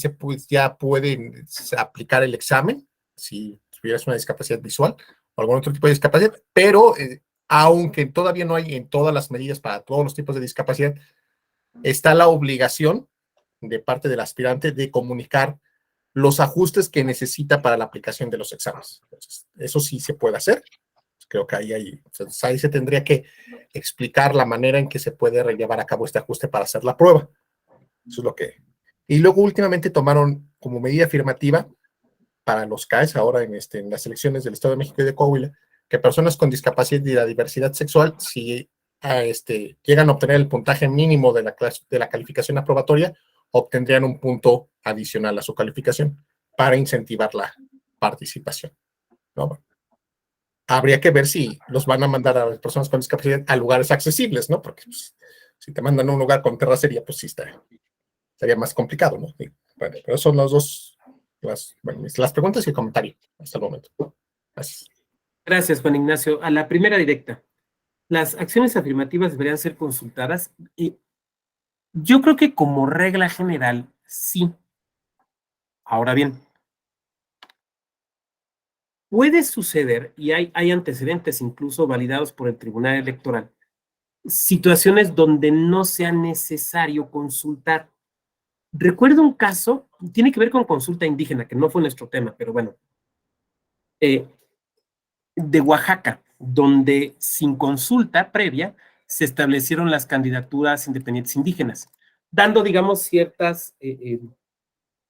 ya pueden aplicar el examen si tuvieras una discapacidad visual o algún otro tipo de discapacidad, pero aunque todavía no hay en todas las medidas para todos los tipos de discapacidad, está la obligación de parte del aspirante de comunicar los ajustes que necesita para la aplicación de los exámenes. Entonces, eso sí se puede hacer. Creo que ahí se tendría que explicar la manera en que se puede llevar a cabo este ajuste para hacer la prueba. Eso es lo que... Y luego últimamente tomaron como medida afirmativa para los CAES, ahora en las elecciones del Estado de México y de Coahuila, que personas con discapacidad y la diversidad sexual, si llegan a obtener el puntaje mínimo de la calificación aprobatoria, obtendrían un punto adicional a su calificación para incentivar la participación, ¿no? Habría que ver si los van a mandar a las personas con discapacidad a lugares accesibles, ¿no? Porque pues, si te mandan a un lugar con terracería, pues sí estaría más complicado, ¿no? Bueno, pero son las preguntas y el comentario hasta el momento. Gracias. Gracias, Juan Ignacio. A la primera directa. Las acciones afirmativas deberían ser consultadas. Y yo creo que como regla general, sí. Ahora bien, puede suceder, y hay antecedentes incluso validados por el Tribunal Electoral, situaciones donde no sea necesario consultar. Recuerdo un caso, tiene que ver con consulta indígena, que no fue nuestro tema, pero bueno, de Oaxaca, donde sin consulta previa se establecieron las candidaturas independientes indígenas, dando, digamos,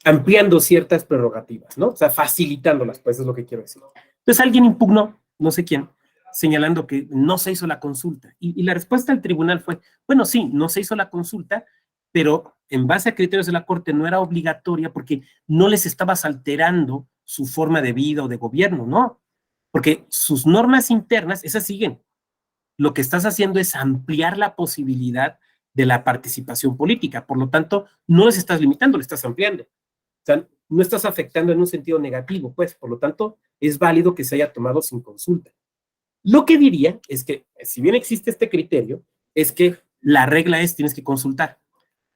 ampliando ciertas prerrogativas, ¿no? O sea, facilitándolas, pues es lo que quiero decir. Entonces alguien impugnó, no sé quién, señalando que no se hizo la consulta. Y la respuesta del tribunal fue, bueno, sí, no se hizo la consulta, pero en base a criterios de la Corte no era obligatoria porque no les estabas alterando su forma de vida o de gobierno, ¿no? Porque sus normas internas, esas siguen. Lo que estás haciendo es ampliar la posibilidad de la participación política. Por lo tanto, no les estás limitando, le estás ampliando. O sea, no estás afectando en un sentido negativo, pues, por lo tanto, es válido que se haya tomado sin consulta. Lo que diría es que, si bien existe este criterio, es que la regla es tienes que consultar.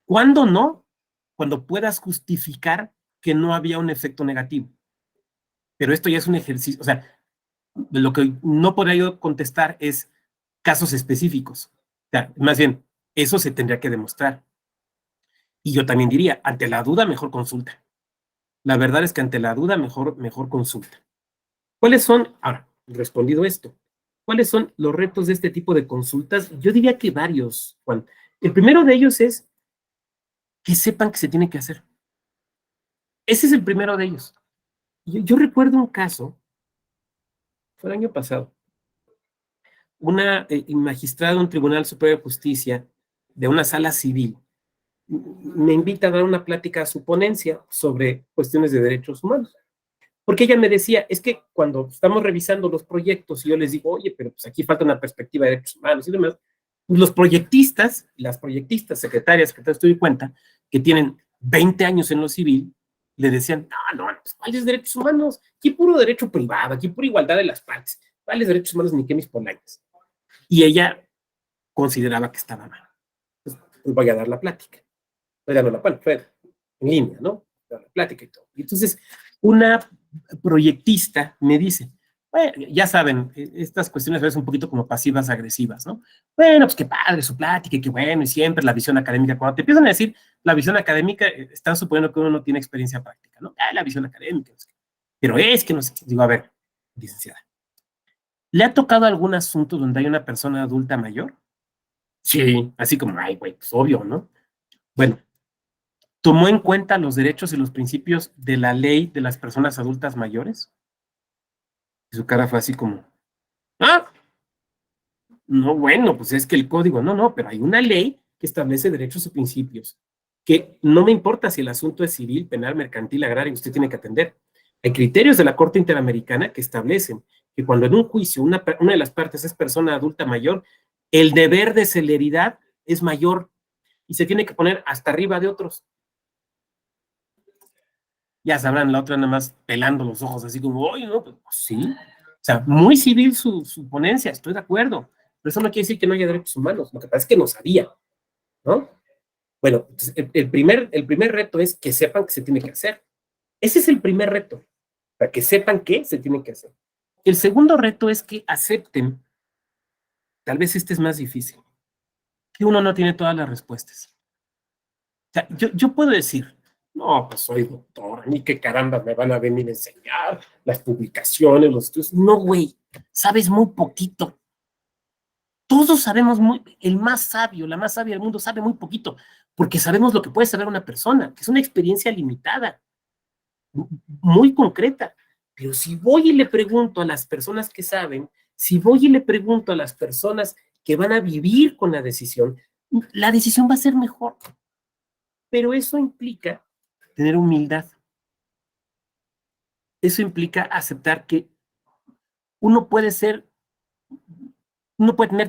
¿Cuándo no? Cuando puedas justificar que no había un efecto negativo. Pero esto ya es un ejercicio, o sea, lo que no podría yo contestar es casos específicos. O sea, más bien, eso se tendría que demostrar. Y yo también diría, ante la duda, mejor consulta. La verdad es que ante la duda, mejor consulta. ¿Cuáles son, ahora, respondido esto, cuáles son los retos de este tipo de consultas? Yo diría que varios, Juan. El primero de ellos es que sepan que se tiene que hacer. Ese es el primero de ellos. Yo recuerdo un caso, fue el año pasado, una magistrada de un Tribunal Superior de Justicia de una sala civil me invita a dar una plática a su ponencia sobre cuestiones de derechos humanos. Porque ella me decía, es que cuando estamos revisando los proyectos y yo les digo, oye, pero pues aquí falta una perspectiva de derechos humanos y demás, los proyectistas, las proyectistas, secretarias, estoy en cuenta, que tienen 20 años en lo civil, le decían, no, pues ¿cuáles derechos humanos? Aquí puro derecho privado, aquí pura igualdad de las partes, ¿cuáles derechos humanos ni qué mis polainas? Y ella consideraba que estaba mal. Pues voy a dar la plática. Oigan, no la bueno, fue en línea, ¿no? Dar la plática y todo. Y entonces, una proyectista me dice, bueno, ya saben, estas cuestiones a veces un poquito como pasivas agresivas, ¿no? Bueno, pues qué padre su plática, y qué bueno, y siempre la visión académica. Cuando te empiezan a decir la visión académica, están suponiendo que uno no tiene experiencia práctica, ¿no? La visión académica. Pero es que no sé, digo, a ver, licenciada, ¿le ha tocado algún asunto donde hay una persona adulta mayor? Sí, así como, ay, güey, pues obvio, ¿no? Bueno, ¿tomó en cuenta los derechos y los principios de la ley de las personas adultas mayores? Y su cara fue así como, ah, no, bueno, pues es que el código, no, pero hay una ley que establece derechos y principios, que no me importa si el asunto es civil, penal, mercantil, agrario, usted tiene que atender. Hay criterios de la Corte Interamericana que establecen que cuando en un juicio una de las partes es persona adulta mayor, el deber de celeridad es mayor y se tiene que poner hasta arriba de otros. Ya sabrán, la otra nada más pelando los ojos, así como, oye, no, pues sí. O sea, muy civil su ponencia, estoy de acuerdo. Pero eso no quiere decir que no haya derechos humanos. Lo que pasa es que no sabía, ¿no? Bueno, el primer reto es que sepan que se tiene que hacer. Ese es el primer reto, para que sepan que se tiene que hacer. El segundo reto es que acepten, tal vez este es más difícil, que uno no tiene todas las respuestas. O sea, yo puedo decir, no, pues soy doctor, a mí qué caramba me van a venir a enseñar las publicaciones, los estudios. No, güey, sabes muy poquito. Todos sabemos el más sabio, la más sabia del mundo sabe muy poquito, porque sabemos lo que puede saber una persona, que es una experiencia limitada, muy concreta. Pero si voy y le pregunto a las personas que saben, si voy y le pregunto a las personas que van a vivir con la decisión va a ser mejor. Pero eso implica tener humildad. Eso implica aceptar que uno puede tener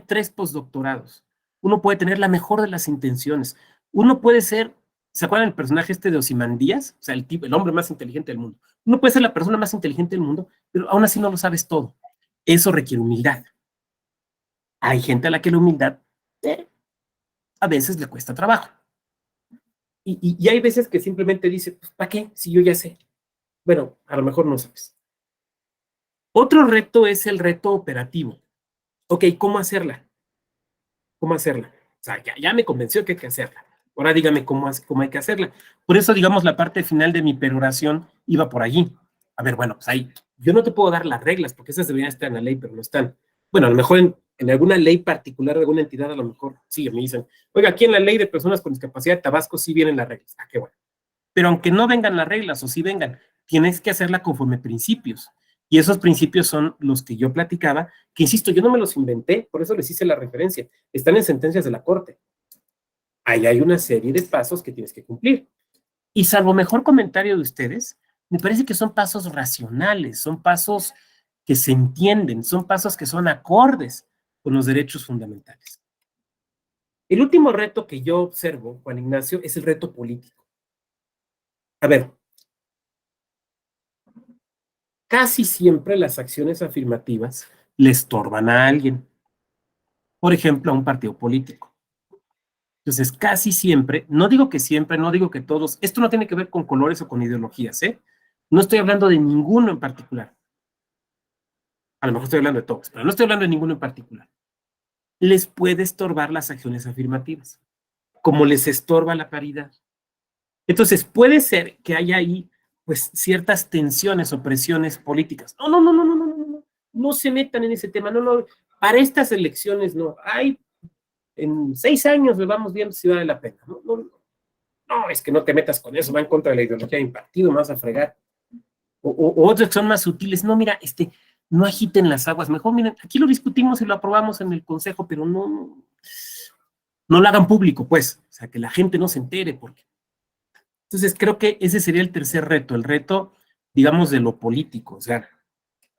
3 postdoctorados, uno puede tener la mejor de las intenciones, uno puede ser, ¿se acuerdan del personaje este de Ozymandias? O sea, el hombre más inteligente del mundo. Uno puede ser la persona más inteligente del mundo, pero aún así no lo sabes todo. Eso requiere humildad. Hay gente a la que la humildad a veces le cuesta trabajo. Y hay veces que simplemente dice, pues, ¿para qué? Si yo ya sé. Bueno, a lo mejor no sabes. Otro reto es el reto operativo. Ok, ¿cómo hacerla? ¿Cómo hacerla? O sea, ya me convenció que hay que hacerla. Ahora dígame cómo hay que hacerla. Por eso, digamos, la parte final de mi peroración iba por allí. A ver, bueno, pues ahí, yo no te puedo dar las reglas, porque esas deberían estar en la ley, pero no están. Bueno, a lo mejor en alguna ley particular de alguna entidad, a lo mejor sí, me dicen, oiga, aquí en la ley de personas con discapacidad de Tabasco sí vienen las reglas. Ah, qué bueno. Pero aunque no vengan las reglas o sí vengan, tienes que hacerla conforme principios. Y esos principios son los que yo platicaba, que insisto, yo no me los inventé, por eso les hice la referencia. Están en sentencias de la Corte. Ahí hay una serie de pasos que tienes que cumplir. Y salvo mejor comentario de ustedes, me parece que son pasos racionales, son pasos que se entienden, son pasos que son acordes con los derechos fundamentales. El último reto que yo observo, Juan Ignacio, es el reto político. A ver, casi siempre las acciones afirmativas le estorban a alguien. Por ejemplo, a un partido político. Entonces, casi siempre, no digo que siempre, no digo que todos, esto no tiene que ver con colores o con ideologías, ¿eh? No estoy hablando de ninguno en particular. A lo mejor estoy hablando de todos, pero no estoy hablando de ninguno en particular. Les puede estorbar las acciones afirmativas, como les estorba la paridad. Entonces, puede ser que haya ahí, pues, ciertas tensiones o presiones políticas. No se metan en ese tema, no, para estas elecciones no, en 6 años le vamos viendo si vale la pena, no, es que no te metas con eso, va en contra de la ideología de mi partido, me vas a fregar. O otros que son más sutiles, no, mira, no agiten las aguas, mejor miren, aquí lo discutimos y lo aprobamos en el consejo, pero no lo hagan público, pues, o sea, que la gente no se entere, porque. Entonces creo que ese sería el tercer reto, el reto digamos, de lo político. O sea,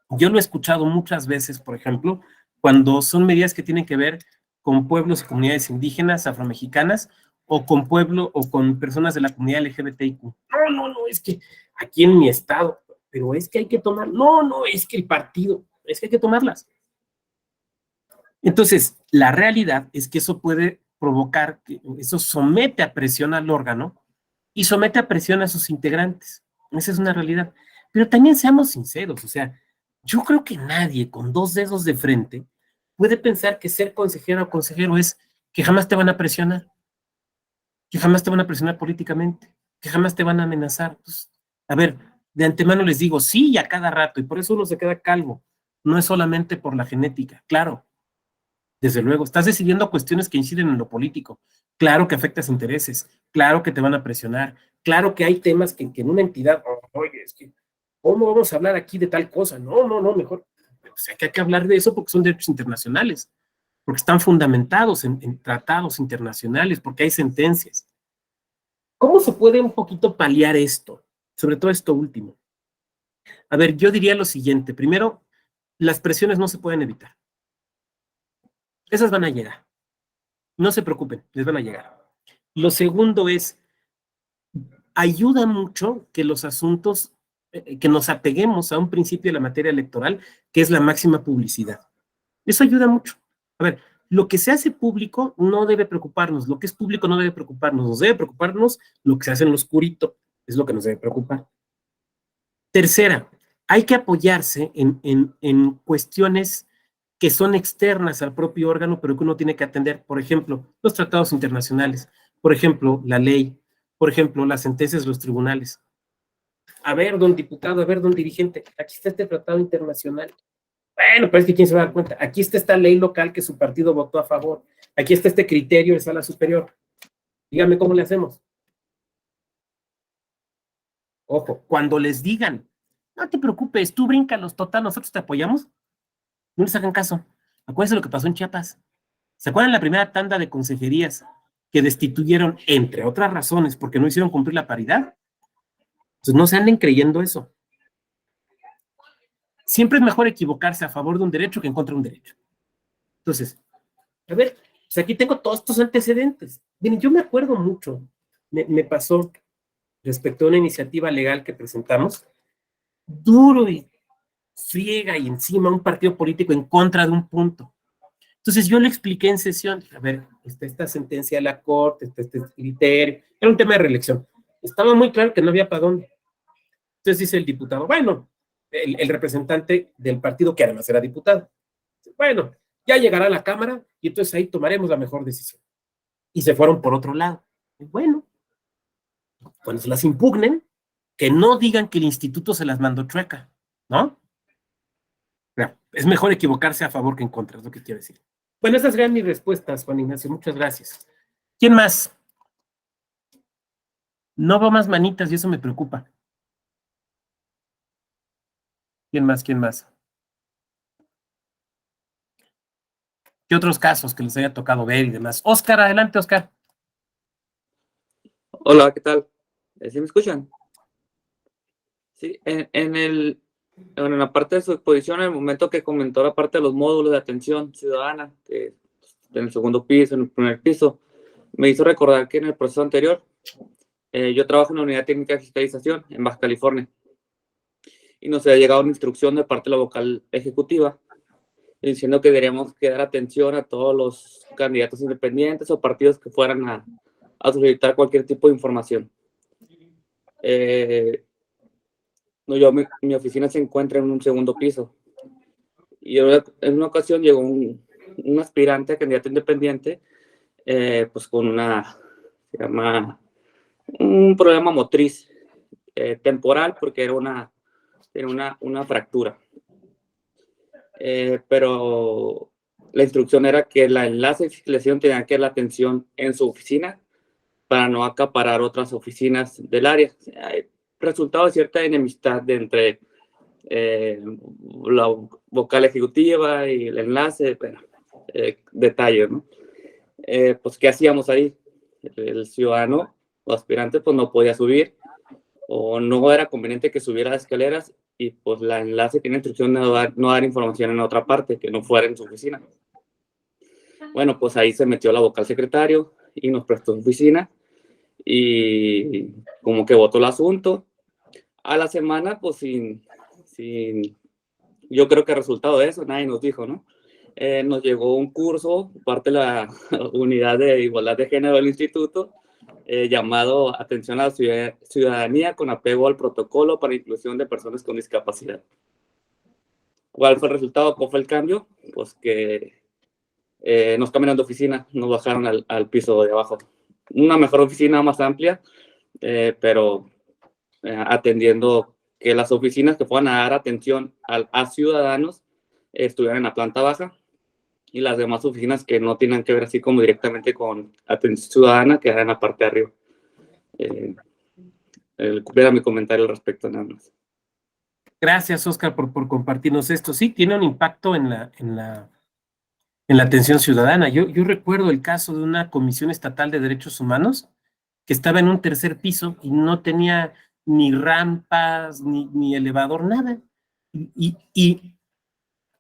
yo lo he escuchado muchas veces, por ejemplo, cuando son medidas que tienen que ver con pueblos y comunidades indígenas, afromexicanas, o con o con personas de la comunidad LGBTIQ. No, es que aquí en mi estado, pero es que hay que tomar, no, es que el partido, es que hay que tomarlas. Entonces, la realidad es que eso puede provocar, que eso somete a presión al órgano y somete a presión a sus integrantes. Esa es una realidad. Pero también seamos sinceros, o sea, yo creo que nadie con 2 dedos de frente puede pensar que ser consejero o consejero es que jamás te van a presionar, que jamás te van a presionar políticamente, que jamás te van a amenazar. Pues, a ver, de antemano les digo, sí, a cada rato, y por eso uno se queda calvo. No es solamente por la genética, claro, desde luego, estás decidiendo cuestiones que inciden en lo político. Claro que afectas intereses, claro que te van a presionar, claro que hay temas que en una entidad, oye, es que, ¿cómo vamos a hablar aquí de tal cosa? No, mejor, o sea, que hay que hablar de eso porque son derechos internacionales, porque están fundamentados en tratados internacionales, porque hay sentencias. ¿Cómo se puede un poquito paliar esto? Sobre todo esto último. A ver, yo diría lo siguiente. Primero, las presiones no se pueden evitar. Esas van a llegar. No se preocupen, les van a llegar. Lo segundo es, ayuda mucho que los asuntos, que nos apeguemos a un principio de la materia electoral, que es la máxima publicidad. Eso ayuda mucho. A ver, lo que se hace público no debe preocuparnos, lo que es público no debe preocuparnos, nos debe preocuparnos lo que se hace en lo oscurito, es lo que nos debe preocupar. Tercera, hay que apoyarse en cuestiones que son externas al propio órgano, pero que uno tiene que atender. Por ejemplo, los tratados internacionales, por ejemplo, la ley, por ejemplo, las sentencias de los tribunales. A ver, don diputado, a ver, don dirigente, aquí está este tratado internacional. Bueno, pero es que ¿quién se va a dar cuenta? Aquí está esta ley local que su partido votó a favor. Aquí está este criterio de sala superior. Dígame cómo le hacemos. Ojo, cuando les digan, no te preocupes, tú bríncalos, total, nosotros te apoyamos, no les hagan caso. Acuérdense lo que pasó en Chiapas. ¿Se acuerdan la primera tanda de consejerías que destituyeron, entre otras razones, porque no hicieron cumplir la paridad? Entonces no se anden creyendo eso. Siempre es mejor equivocarse a favor de un derecho que en contra de un derecho. Entonces, a ver, pues aquí tengo todos estos antecedentes. Miren, yo me acuerdo mucho, me pasó respecto a una iniciativa legal que presentamos, duro y friega y encima un partido político en contra de un punto. Entonces yo le expliqué en sesión, a ver, está esta sentencia de la Corte, está este criterio, era un tema de reelección. Estaba muy claro que no había para dónde. Entonces dice el diputado, bueno, el representante del partido que además era diputado, bueno, ya llegará a la Cámara y entonces ahí tomaremos la mejor decisión. Y se fueron por otro lado. Y bueno, cuando se las impugnen, que no digan que el instituto se las mandó chueca, ¿no? Pero es mejor equivocarse a favor que en contra, es lo que quiero decir. Bueno, esas serían mis respuestas, Juan Ignacio, muchas gracias. ¿Quién más? No veo más manitas y eso me preocupa. ¿Quién más? ¿Quién más? ¿Qué otros casos que les haya tocado ver y demás? Oscar, adelante, Oscar. Hola, ¿qué tal? ¿Sí me escuchan? Sí, en la parte de su exposición, en el momento que comentó la parte de los módulos de atención ciudadana, que en el segundo piso, en el primer piso, me hizo recordar que en el proceso anterior, yo trabajo en la Unidad Técnica de Fiscalización en Baja California, y nos había llegado una instrucción de parte de la vocal ejecutiva, diciendo que deberíamos dar atención a todos los candidatos independientes o partidos que fueran a solicitar cualquier tipo de información. Mi oficina se encuentra en un segundo piso. Y en una ocasión llegó un aspirante a candidato independiente, pues con se llama un problema motriz temporal, porque era una fractura. Pero la instrucción era que la enlace de fiscalización tenía que dar la atención en su oficina para no acaparar otras oficinas del área. Resultado de cierta enemistad entre la vocal ejecutiva y el enlace, bueno, detalles, ¿no? Pues, ¿qué hacíamos ahí? El ciudadano o aspirante, pues, no podía subir, o no era conveniente que subiera las escaleras y pues la enlace tiene instrucción de no dar información en otra parte, que no fuera en su oficina. Bueno, pues ahí se metió la vocal secretario y nos prestó su oficina y como que votó el asunto. A la semana, pues yo creo que el resultado de eso, nadie nos dijo, ¿no? Nos llegó un curso, parte de la unidad de igualdad de género del instituto, llamado Atención a la Ciudadanía con apego al protocolo para inclusión de personas con discapacidad. ¿Cuál fue el resultado? ¿Cuál fue el cambio? Pues que nos cambiaron de oficina, nos bajaron al piso de abajo. Una mejor oficina, más amplia, pero atendiendo que las oficinas que puedan dar atención a ciudadanos estuvieran en la planta baja y las demás oficinas que no tienen que ver así como directamente con atención ciudadana quedaran en la parte de arriba. Era mi comentario al respecto, nada más. Gracias, Oscar, por compartirnos esto. Sí, tiene un impacto en la atención ciudadana. Yo recuerdo el caso de una Comisión Estatal de Derechos Humanos que estaba en un tercer piso y no tenía ni rampas, ni elevador, nada. Y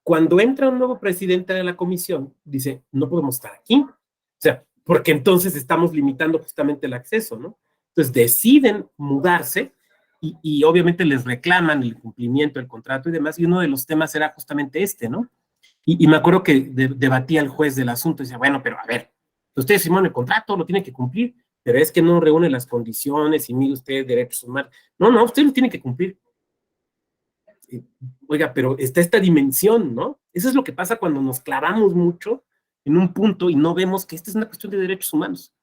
cuando entra un nuevo presidente de la comisión, dice, no podemos estar aquí. O sea, porque entonces estamos limitando justamente el acceso, ¿no? Entonces deciden mudarse y obviamente les reclaman el cumplimiento del contrato y demás, y uno de los temas era justamente este, ¿no? Y me acuerdo que debatía el juez del asunto y decía, bueno, pero a ver, usted firmaron el contrato, lo tiene que cumplir, pero es que no reúne las condiciones y mire usted derechos humanos. No, usted lo tiene que cumplir. Oiga, pero está esta dimensión, ¿no? Eso es lo que pasa cuando nos clavamos mucho en un punto y no vemos que esta es una cuestión de derechos humanos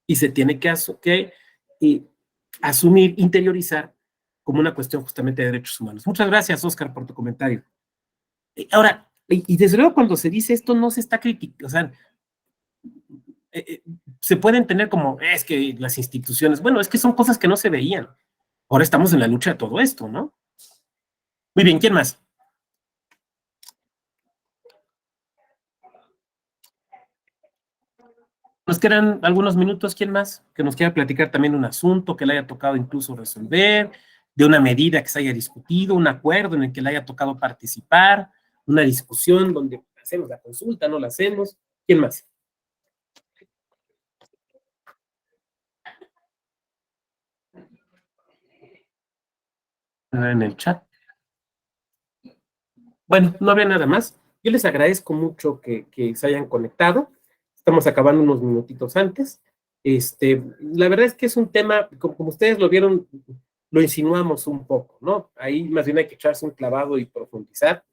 y se tiene que asumir, interiorizar como una cuestión justamente de derechos humanos. Muchas gracias, Oscar, por tu comentario. Ahora, y desde luego cuando se dice esto no se está criticando, o sea, se pueden tener como, es que las instituciones, bueno, es que son cosas que no se veían. Ahora estamos en la lucha de todo esto, ¿no? Muy bien, ¿quién más? Nos quedan algunos minutos, ¿quién más? Que nos quiera platicar también un asunto que le haya tocado incluso resolver, de una medida que se haya discutido, un acuerdo en el que le haya tocado participar, una discusión donde hacemos la consulta, no la hacemos. ¿Quién más? En el chat. Bueno, no había nada más. Yo les agradezco mucho que se hayan conectado. Estamos acabando unos minutitos antes. La verdad es que es un tema, como ustedes lo vieron, lo insinuamos un poco, ¿no? Ahí más bien hay que echarse un clavado y profundizar.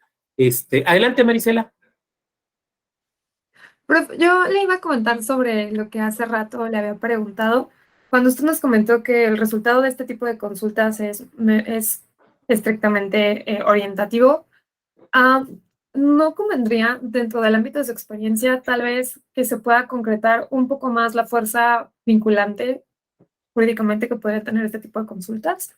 Adelante, Marisela. Profe, yo le iba a comentar sobre lo que hace rato le había preguntado. Cuando usted nos comentó que el resultado de este tipo de consultas es estrictamente orientativo, ¿no convendría dentro del ámbito de su experiencia tal vez que se pueda concretar un poco más la fuerza vinculante jurídicamente que puede tener este tipo de consultas?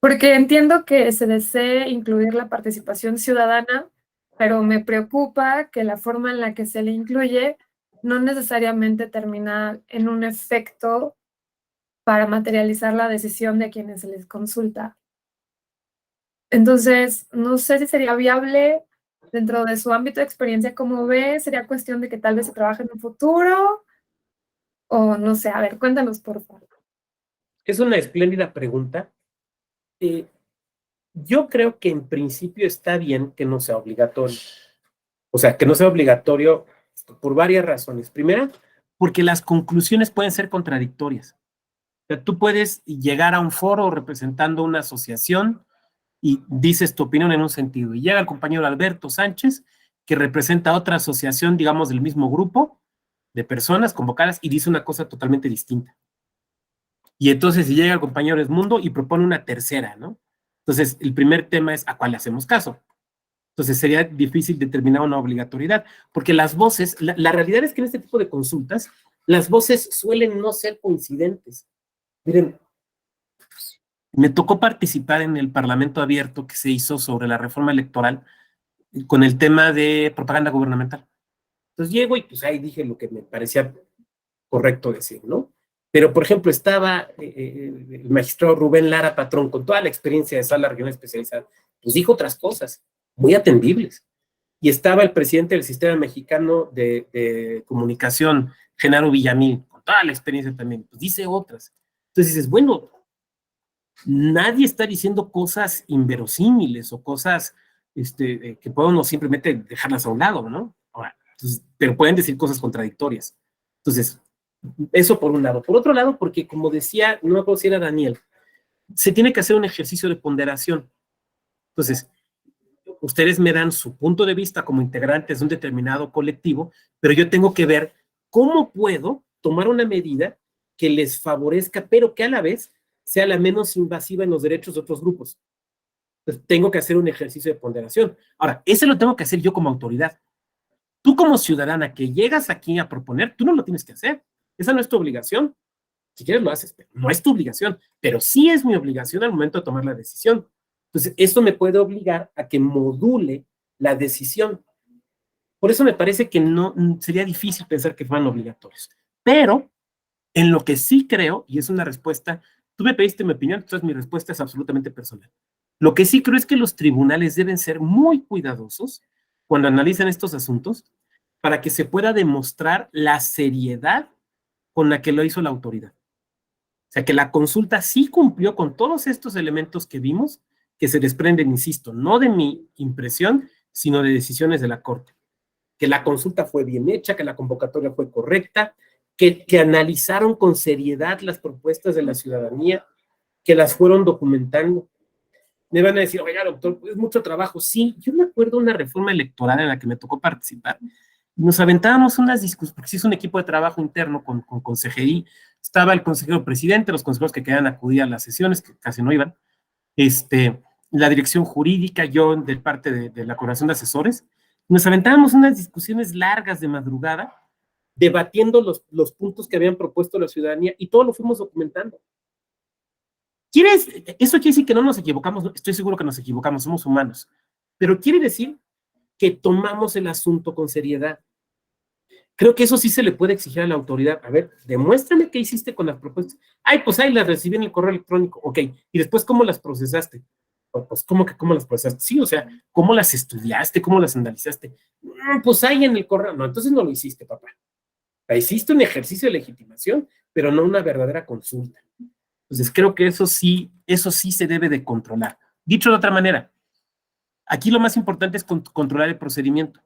Porque entiendo que se desee incluir la participación ciudadana, pero me preocupa que la forma en la que se le incluye no necesariamente termina en un efecto para materializar la decisión de quienes se les consulta. Entonces, no sé si sería viable dentro de su ámbito de experiencia, como ve, sería cuestión de que tal vez se trabaje en un futuro, o no sé, a ver, cuéntanos por favor. Es una espléndida pregunta. Yo creo que en principio está bien que no sea obligatorio. O sea, que no sea obligatorio por varias razones. Primera, porque las conclusiones pueden ser contradictorias. O sea, tú puedes llegar a un foro representando una asociación y dices tu opinión en un sentido. Y llega el compañero Alberto Sánchez, que representa otra asociación, digamos, del mismo grupo de personas convocadas y dice una cosa totalmente distinta. Y entonces llega el compañero Edmundo y propone una tercera, ¿no? Entonces, el primer tema es ¿a cuál le hacemos caso? Entonces, sería difícil determinar una obligatoriedad, porque las voces, la realidad es que en este tipo de consultas, las voces suelen no ser coincidentes. Miren, me tocó participar en el Parlamento Abierto que se hizo sobre la reforma electoral con el tema de propaganda gubernamental. Entonces llego y pues ahí dije lo que me parecía correcto decir, ¿no? Pero, por ejemplo, estaba el magistrado Rubén Lara Patrón, con toda la experiencia de sala regional especializada, pues dijo otras cosas muy atendibles. Y estaba el presidente del Sistema Mexicano de Comunicación, Genaro Villamil, con toda la experiencia también, pues dice otras. Entonces dices, bueno, nadie está diciendo cosas inverosímiles o cosas que podemos simplemente dejarlas a un lado, ¿no? Ahora, entonces, pero pueden decir cosas contradictorias. Entonces, eso por un lado. Por otro lado, porque como decía, no me acuerdo si era Daniel, se tiene que hacer un ejercicio de ponderación. Entonces, ustedes me dan su punto de vista como integrantes de un determinado colectivo, pero yo tengo que ver cómo puedo tomar una medida que les favorezca, pero que a la vez sea la menos invasiva en los derechos de otros grupos. Entonces, tengo que hacer un ejercicio de ponderación. Ahora, ese lo tengo que hacer yo como autoridad. Tú como ciudadana que llegas aquí a proponer, tú no lo tienes que hacer. Esa no es tu obligación. Si quieres lo haces, pero no es tu obligación, pero sí es mi obligación al momento de tomar la decisión. Entonces, esto me puede obligar a que module la decisión. Por eso me parece que no sería difícil pensar que fueran obligatorios. Pero en lo que sí creo, y es una respuesta, tú me pediste mi opinión, entonces mi respuesta es absolutamente personal. Lo que sí creo es que los tribunales deben ser muy cuidadosos cuando analizan estos asuntos para que se pueda demostrar la seriedad con la que lo hizo la autoridad. O sea, que la consulta sí cumplió con todos estos elementos que vimos, que se desprenden, insisto, no de mi impresión, sino de decisiones de la Corte. Que la consulta fue bien hecha, que la convocatoria fue correcta, que analizaron con seriedad las propuestas de la ciudadanía, que las fueron documentando. Me van a decir, oiga, doctor, es mucho trabajo. Sí, yo me acuerdo de una reforma electoral en la que me tocó participar. Nos aventábamos unas discusiones, porque sí es un equipo de trabajo interno con consejería. Estaba el consejero presidente, los consejeros que querían acudir a las sesiones, que casi no iban, la dirección jurídica, yo de parte de la coordinación de asesores. Nos aventábamos unas discusiones largas de madrugada, debatiendo los puntos que habían propuesto la ciudadanía, y todo lo fuimos documentando. Eso quiere decir que no nos equivocamos, estoy seguro que nos equivocamos, somos humanos, pero quiere decir que tomamos el asunto con seriedad. Creo que eso sí se le puede exigir a la autoridad. A ver, demuéstrame qué hiciste con las propuestas. Ay, pues ahí las recibí en el correo electrónico. Ok, y después, ¿cómo las procesaste? Pues, ¿cómo las procesaste? Sí, o sea, ¿cómo las estudiaste? ¿Cómo las analizaste? Pues ahí en el correo. No, entonces no lo hiciste, papá. Hiciste un ejercicio de legitimación, pero no una verdadera consulta. Entonces, creo que eso sí se debe de controlar. Dicho de otra manera, aquí lo más importante es controlar el procedimiento.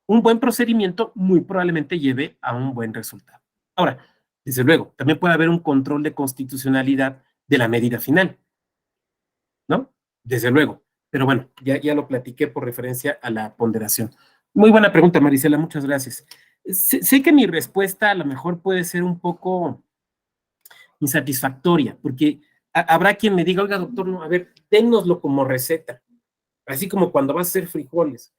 Un buen procedimiento muy probablemente lleve a un buen resultado. Ahora, desde luego, también puede haber un control de constitucionalidad de la medida final, ¿no? Desde luego. Pero bueno, ya lo platiqué por referencia a la ponderación. Muy buena pregunta, Marisela, muchas gracias. Sé que mi respuesta a lo mejor puede ser un poco insatisfactoria, porque habrá quien me diga, oiga, doctor, no, a ver, dénoslo como receta, así como cuando vas a hacer frijoles.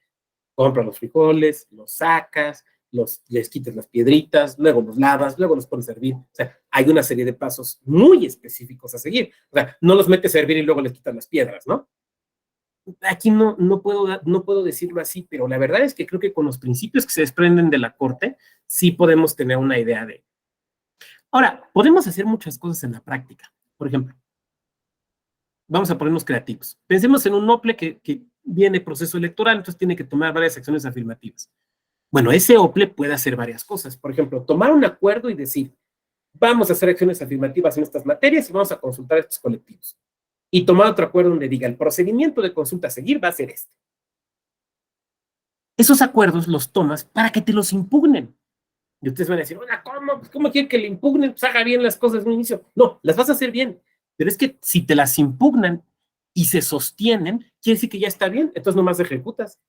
Compras los frijoles, los sacas, les quitas las piedritas, luego los lavas, luego los pones a hervir. O sea, hay una serie de pasos muy específicos a seguir. O sea, no los metes a hervir y luego les quitas las piedras, ¿no? Aquí no puedo decirlo así, pero la verdad es que creo que con los principios que se desprenden de la Corte, sí podemos tener una idea de. Ahora, podemos hacer muchas cosas en la práctica. Por ejemplo, vamos a ponernos creativos. Pensemos en un OPLE que viene proceso electoral, entonces tiene que tomar varias acciones afirmativas. Bueno, ese OPLE puede hacer varias cosas. Por ejemplo, tomar un acuerdo y decir, vamos a hacer acciones afirmativas en estas materias y vamos a consultar a estos colectivos. Y tomar otro acuerdo donde diga, el procedimiento de consulta a seguir va a ser este. Esos acuerdos los tomas para que te los impugnen. Y ustedes van a decir, oiga, ¿cómo quiere que le impugnen? Pues haga bien las cosas en un inicio. No, las vas a hacer bien. Pero es que si te las impugnan y se sostienen, quiere decir que ya está bien, entonces nomás ejecutas.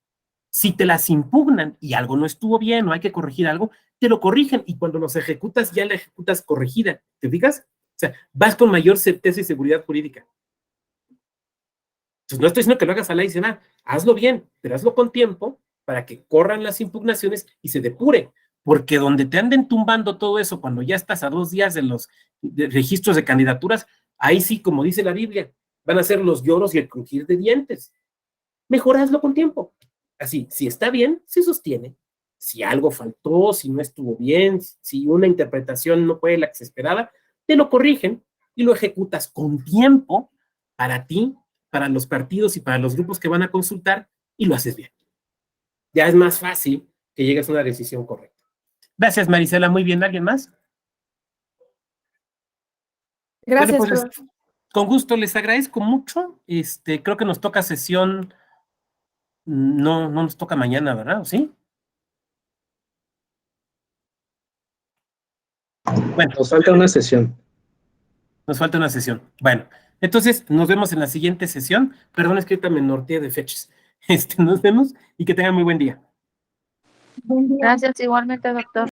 Si te las impugnan y algo no estuvo bien o hay que corregir algo, te lo corrigen y cuando los ejecutas, ya la ejecutas corregida. ¿Te fijas? O sea, vas con mayor certeza y seguridad jurídica. Entonces, no estoy diciendo que lo hagas a la y se va. Hazlo bien, pero hazlo con tiempo para que corran las impugnaciones y se depure. Porque donde te anden tumbando todo eso, cuando ya estás a 2 días de los registros de candidaturas, ahí sí, como dice la Biblia, van a ser los lloros y el crujir de dientes. Mejor hazlo con tiempo. Así, si está bien, se sostiene. Si algo faltó, si no estuvo bien, si una interpretación no fue la que se esperaba, te lo corrigen y lo ejecutas con tiempo para ti, para los partidos y para los grupos que van a consultar, y lo haces bien. Ya es más fácil que llegues a una decisión correcta. Gracias, Marisela. Muy bien. ¿Alguien más? Gracias, Bueno, pues, profe. con gusto, les agradezco mucho. Creo que nos toca sesión, no nos toca mañana, ¿verdad? ¿O sí? Bueno, Nos falta una sesión. nos falta una sesión. Bueno, entonces nos vemos en la siguiente sesión. Perdón, es que ahorita me norteé de fechas. Nos vemos y que tengan muy buen día. Buen día. Gracias, igualmente, doctor.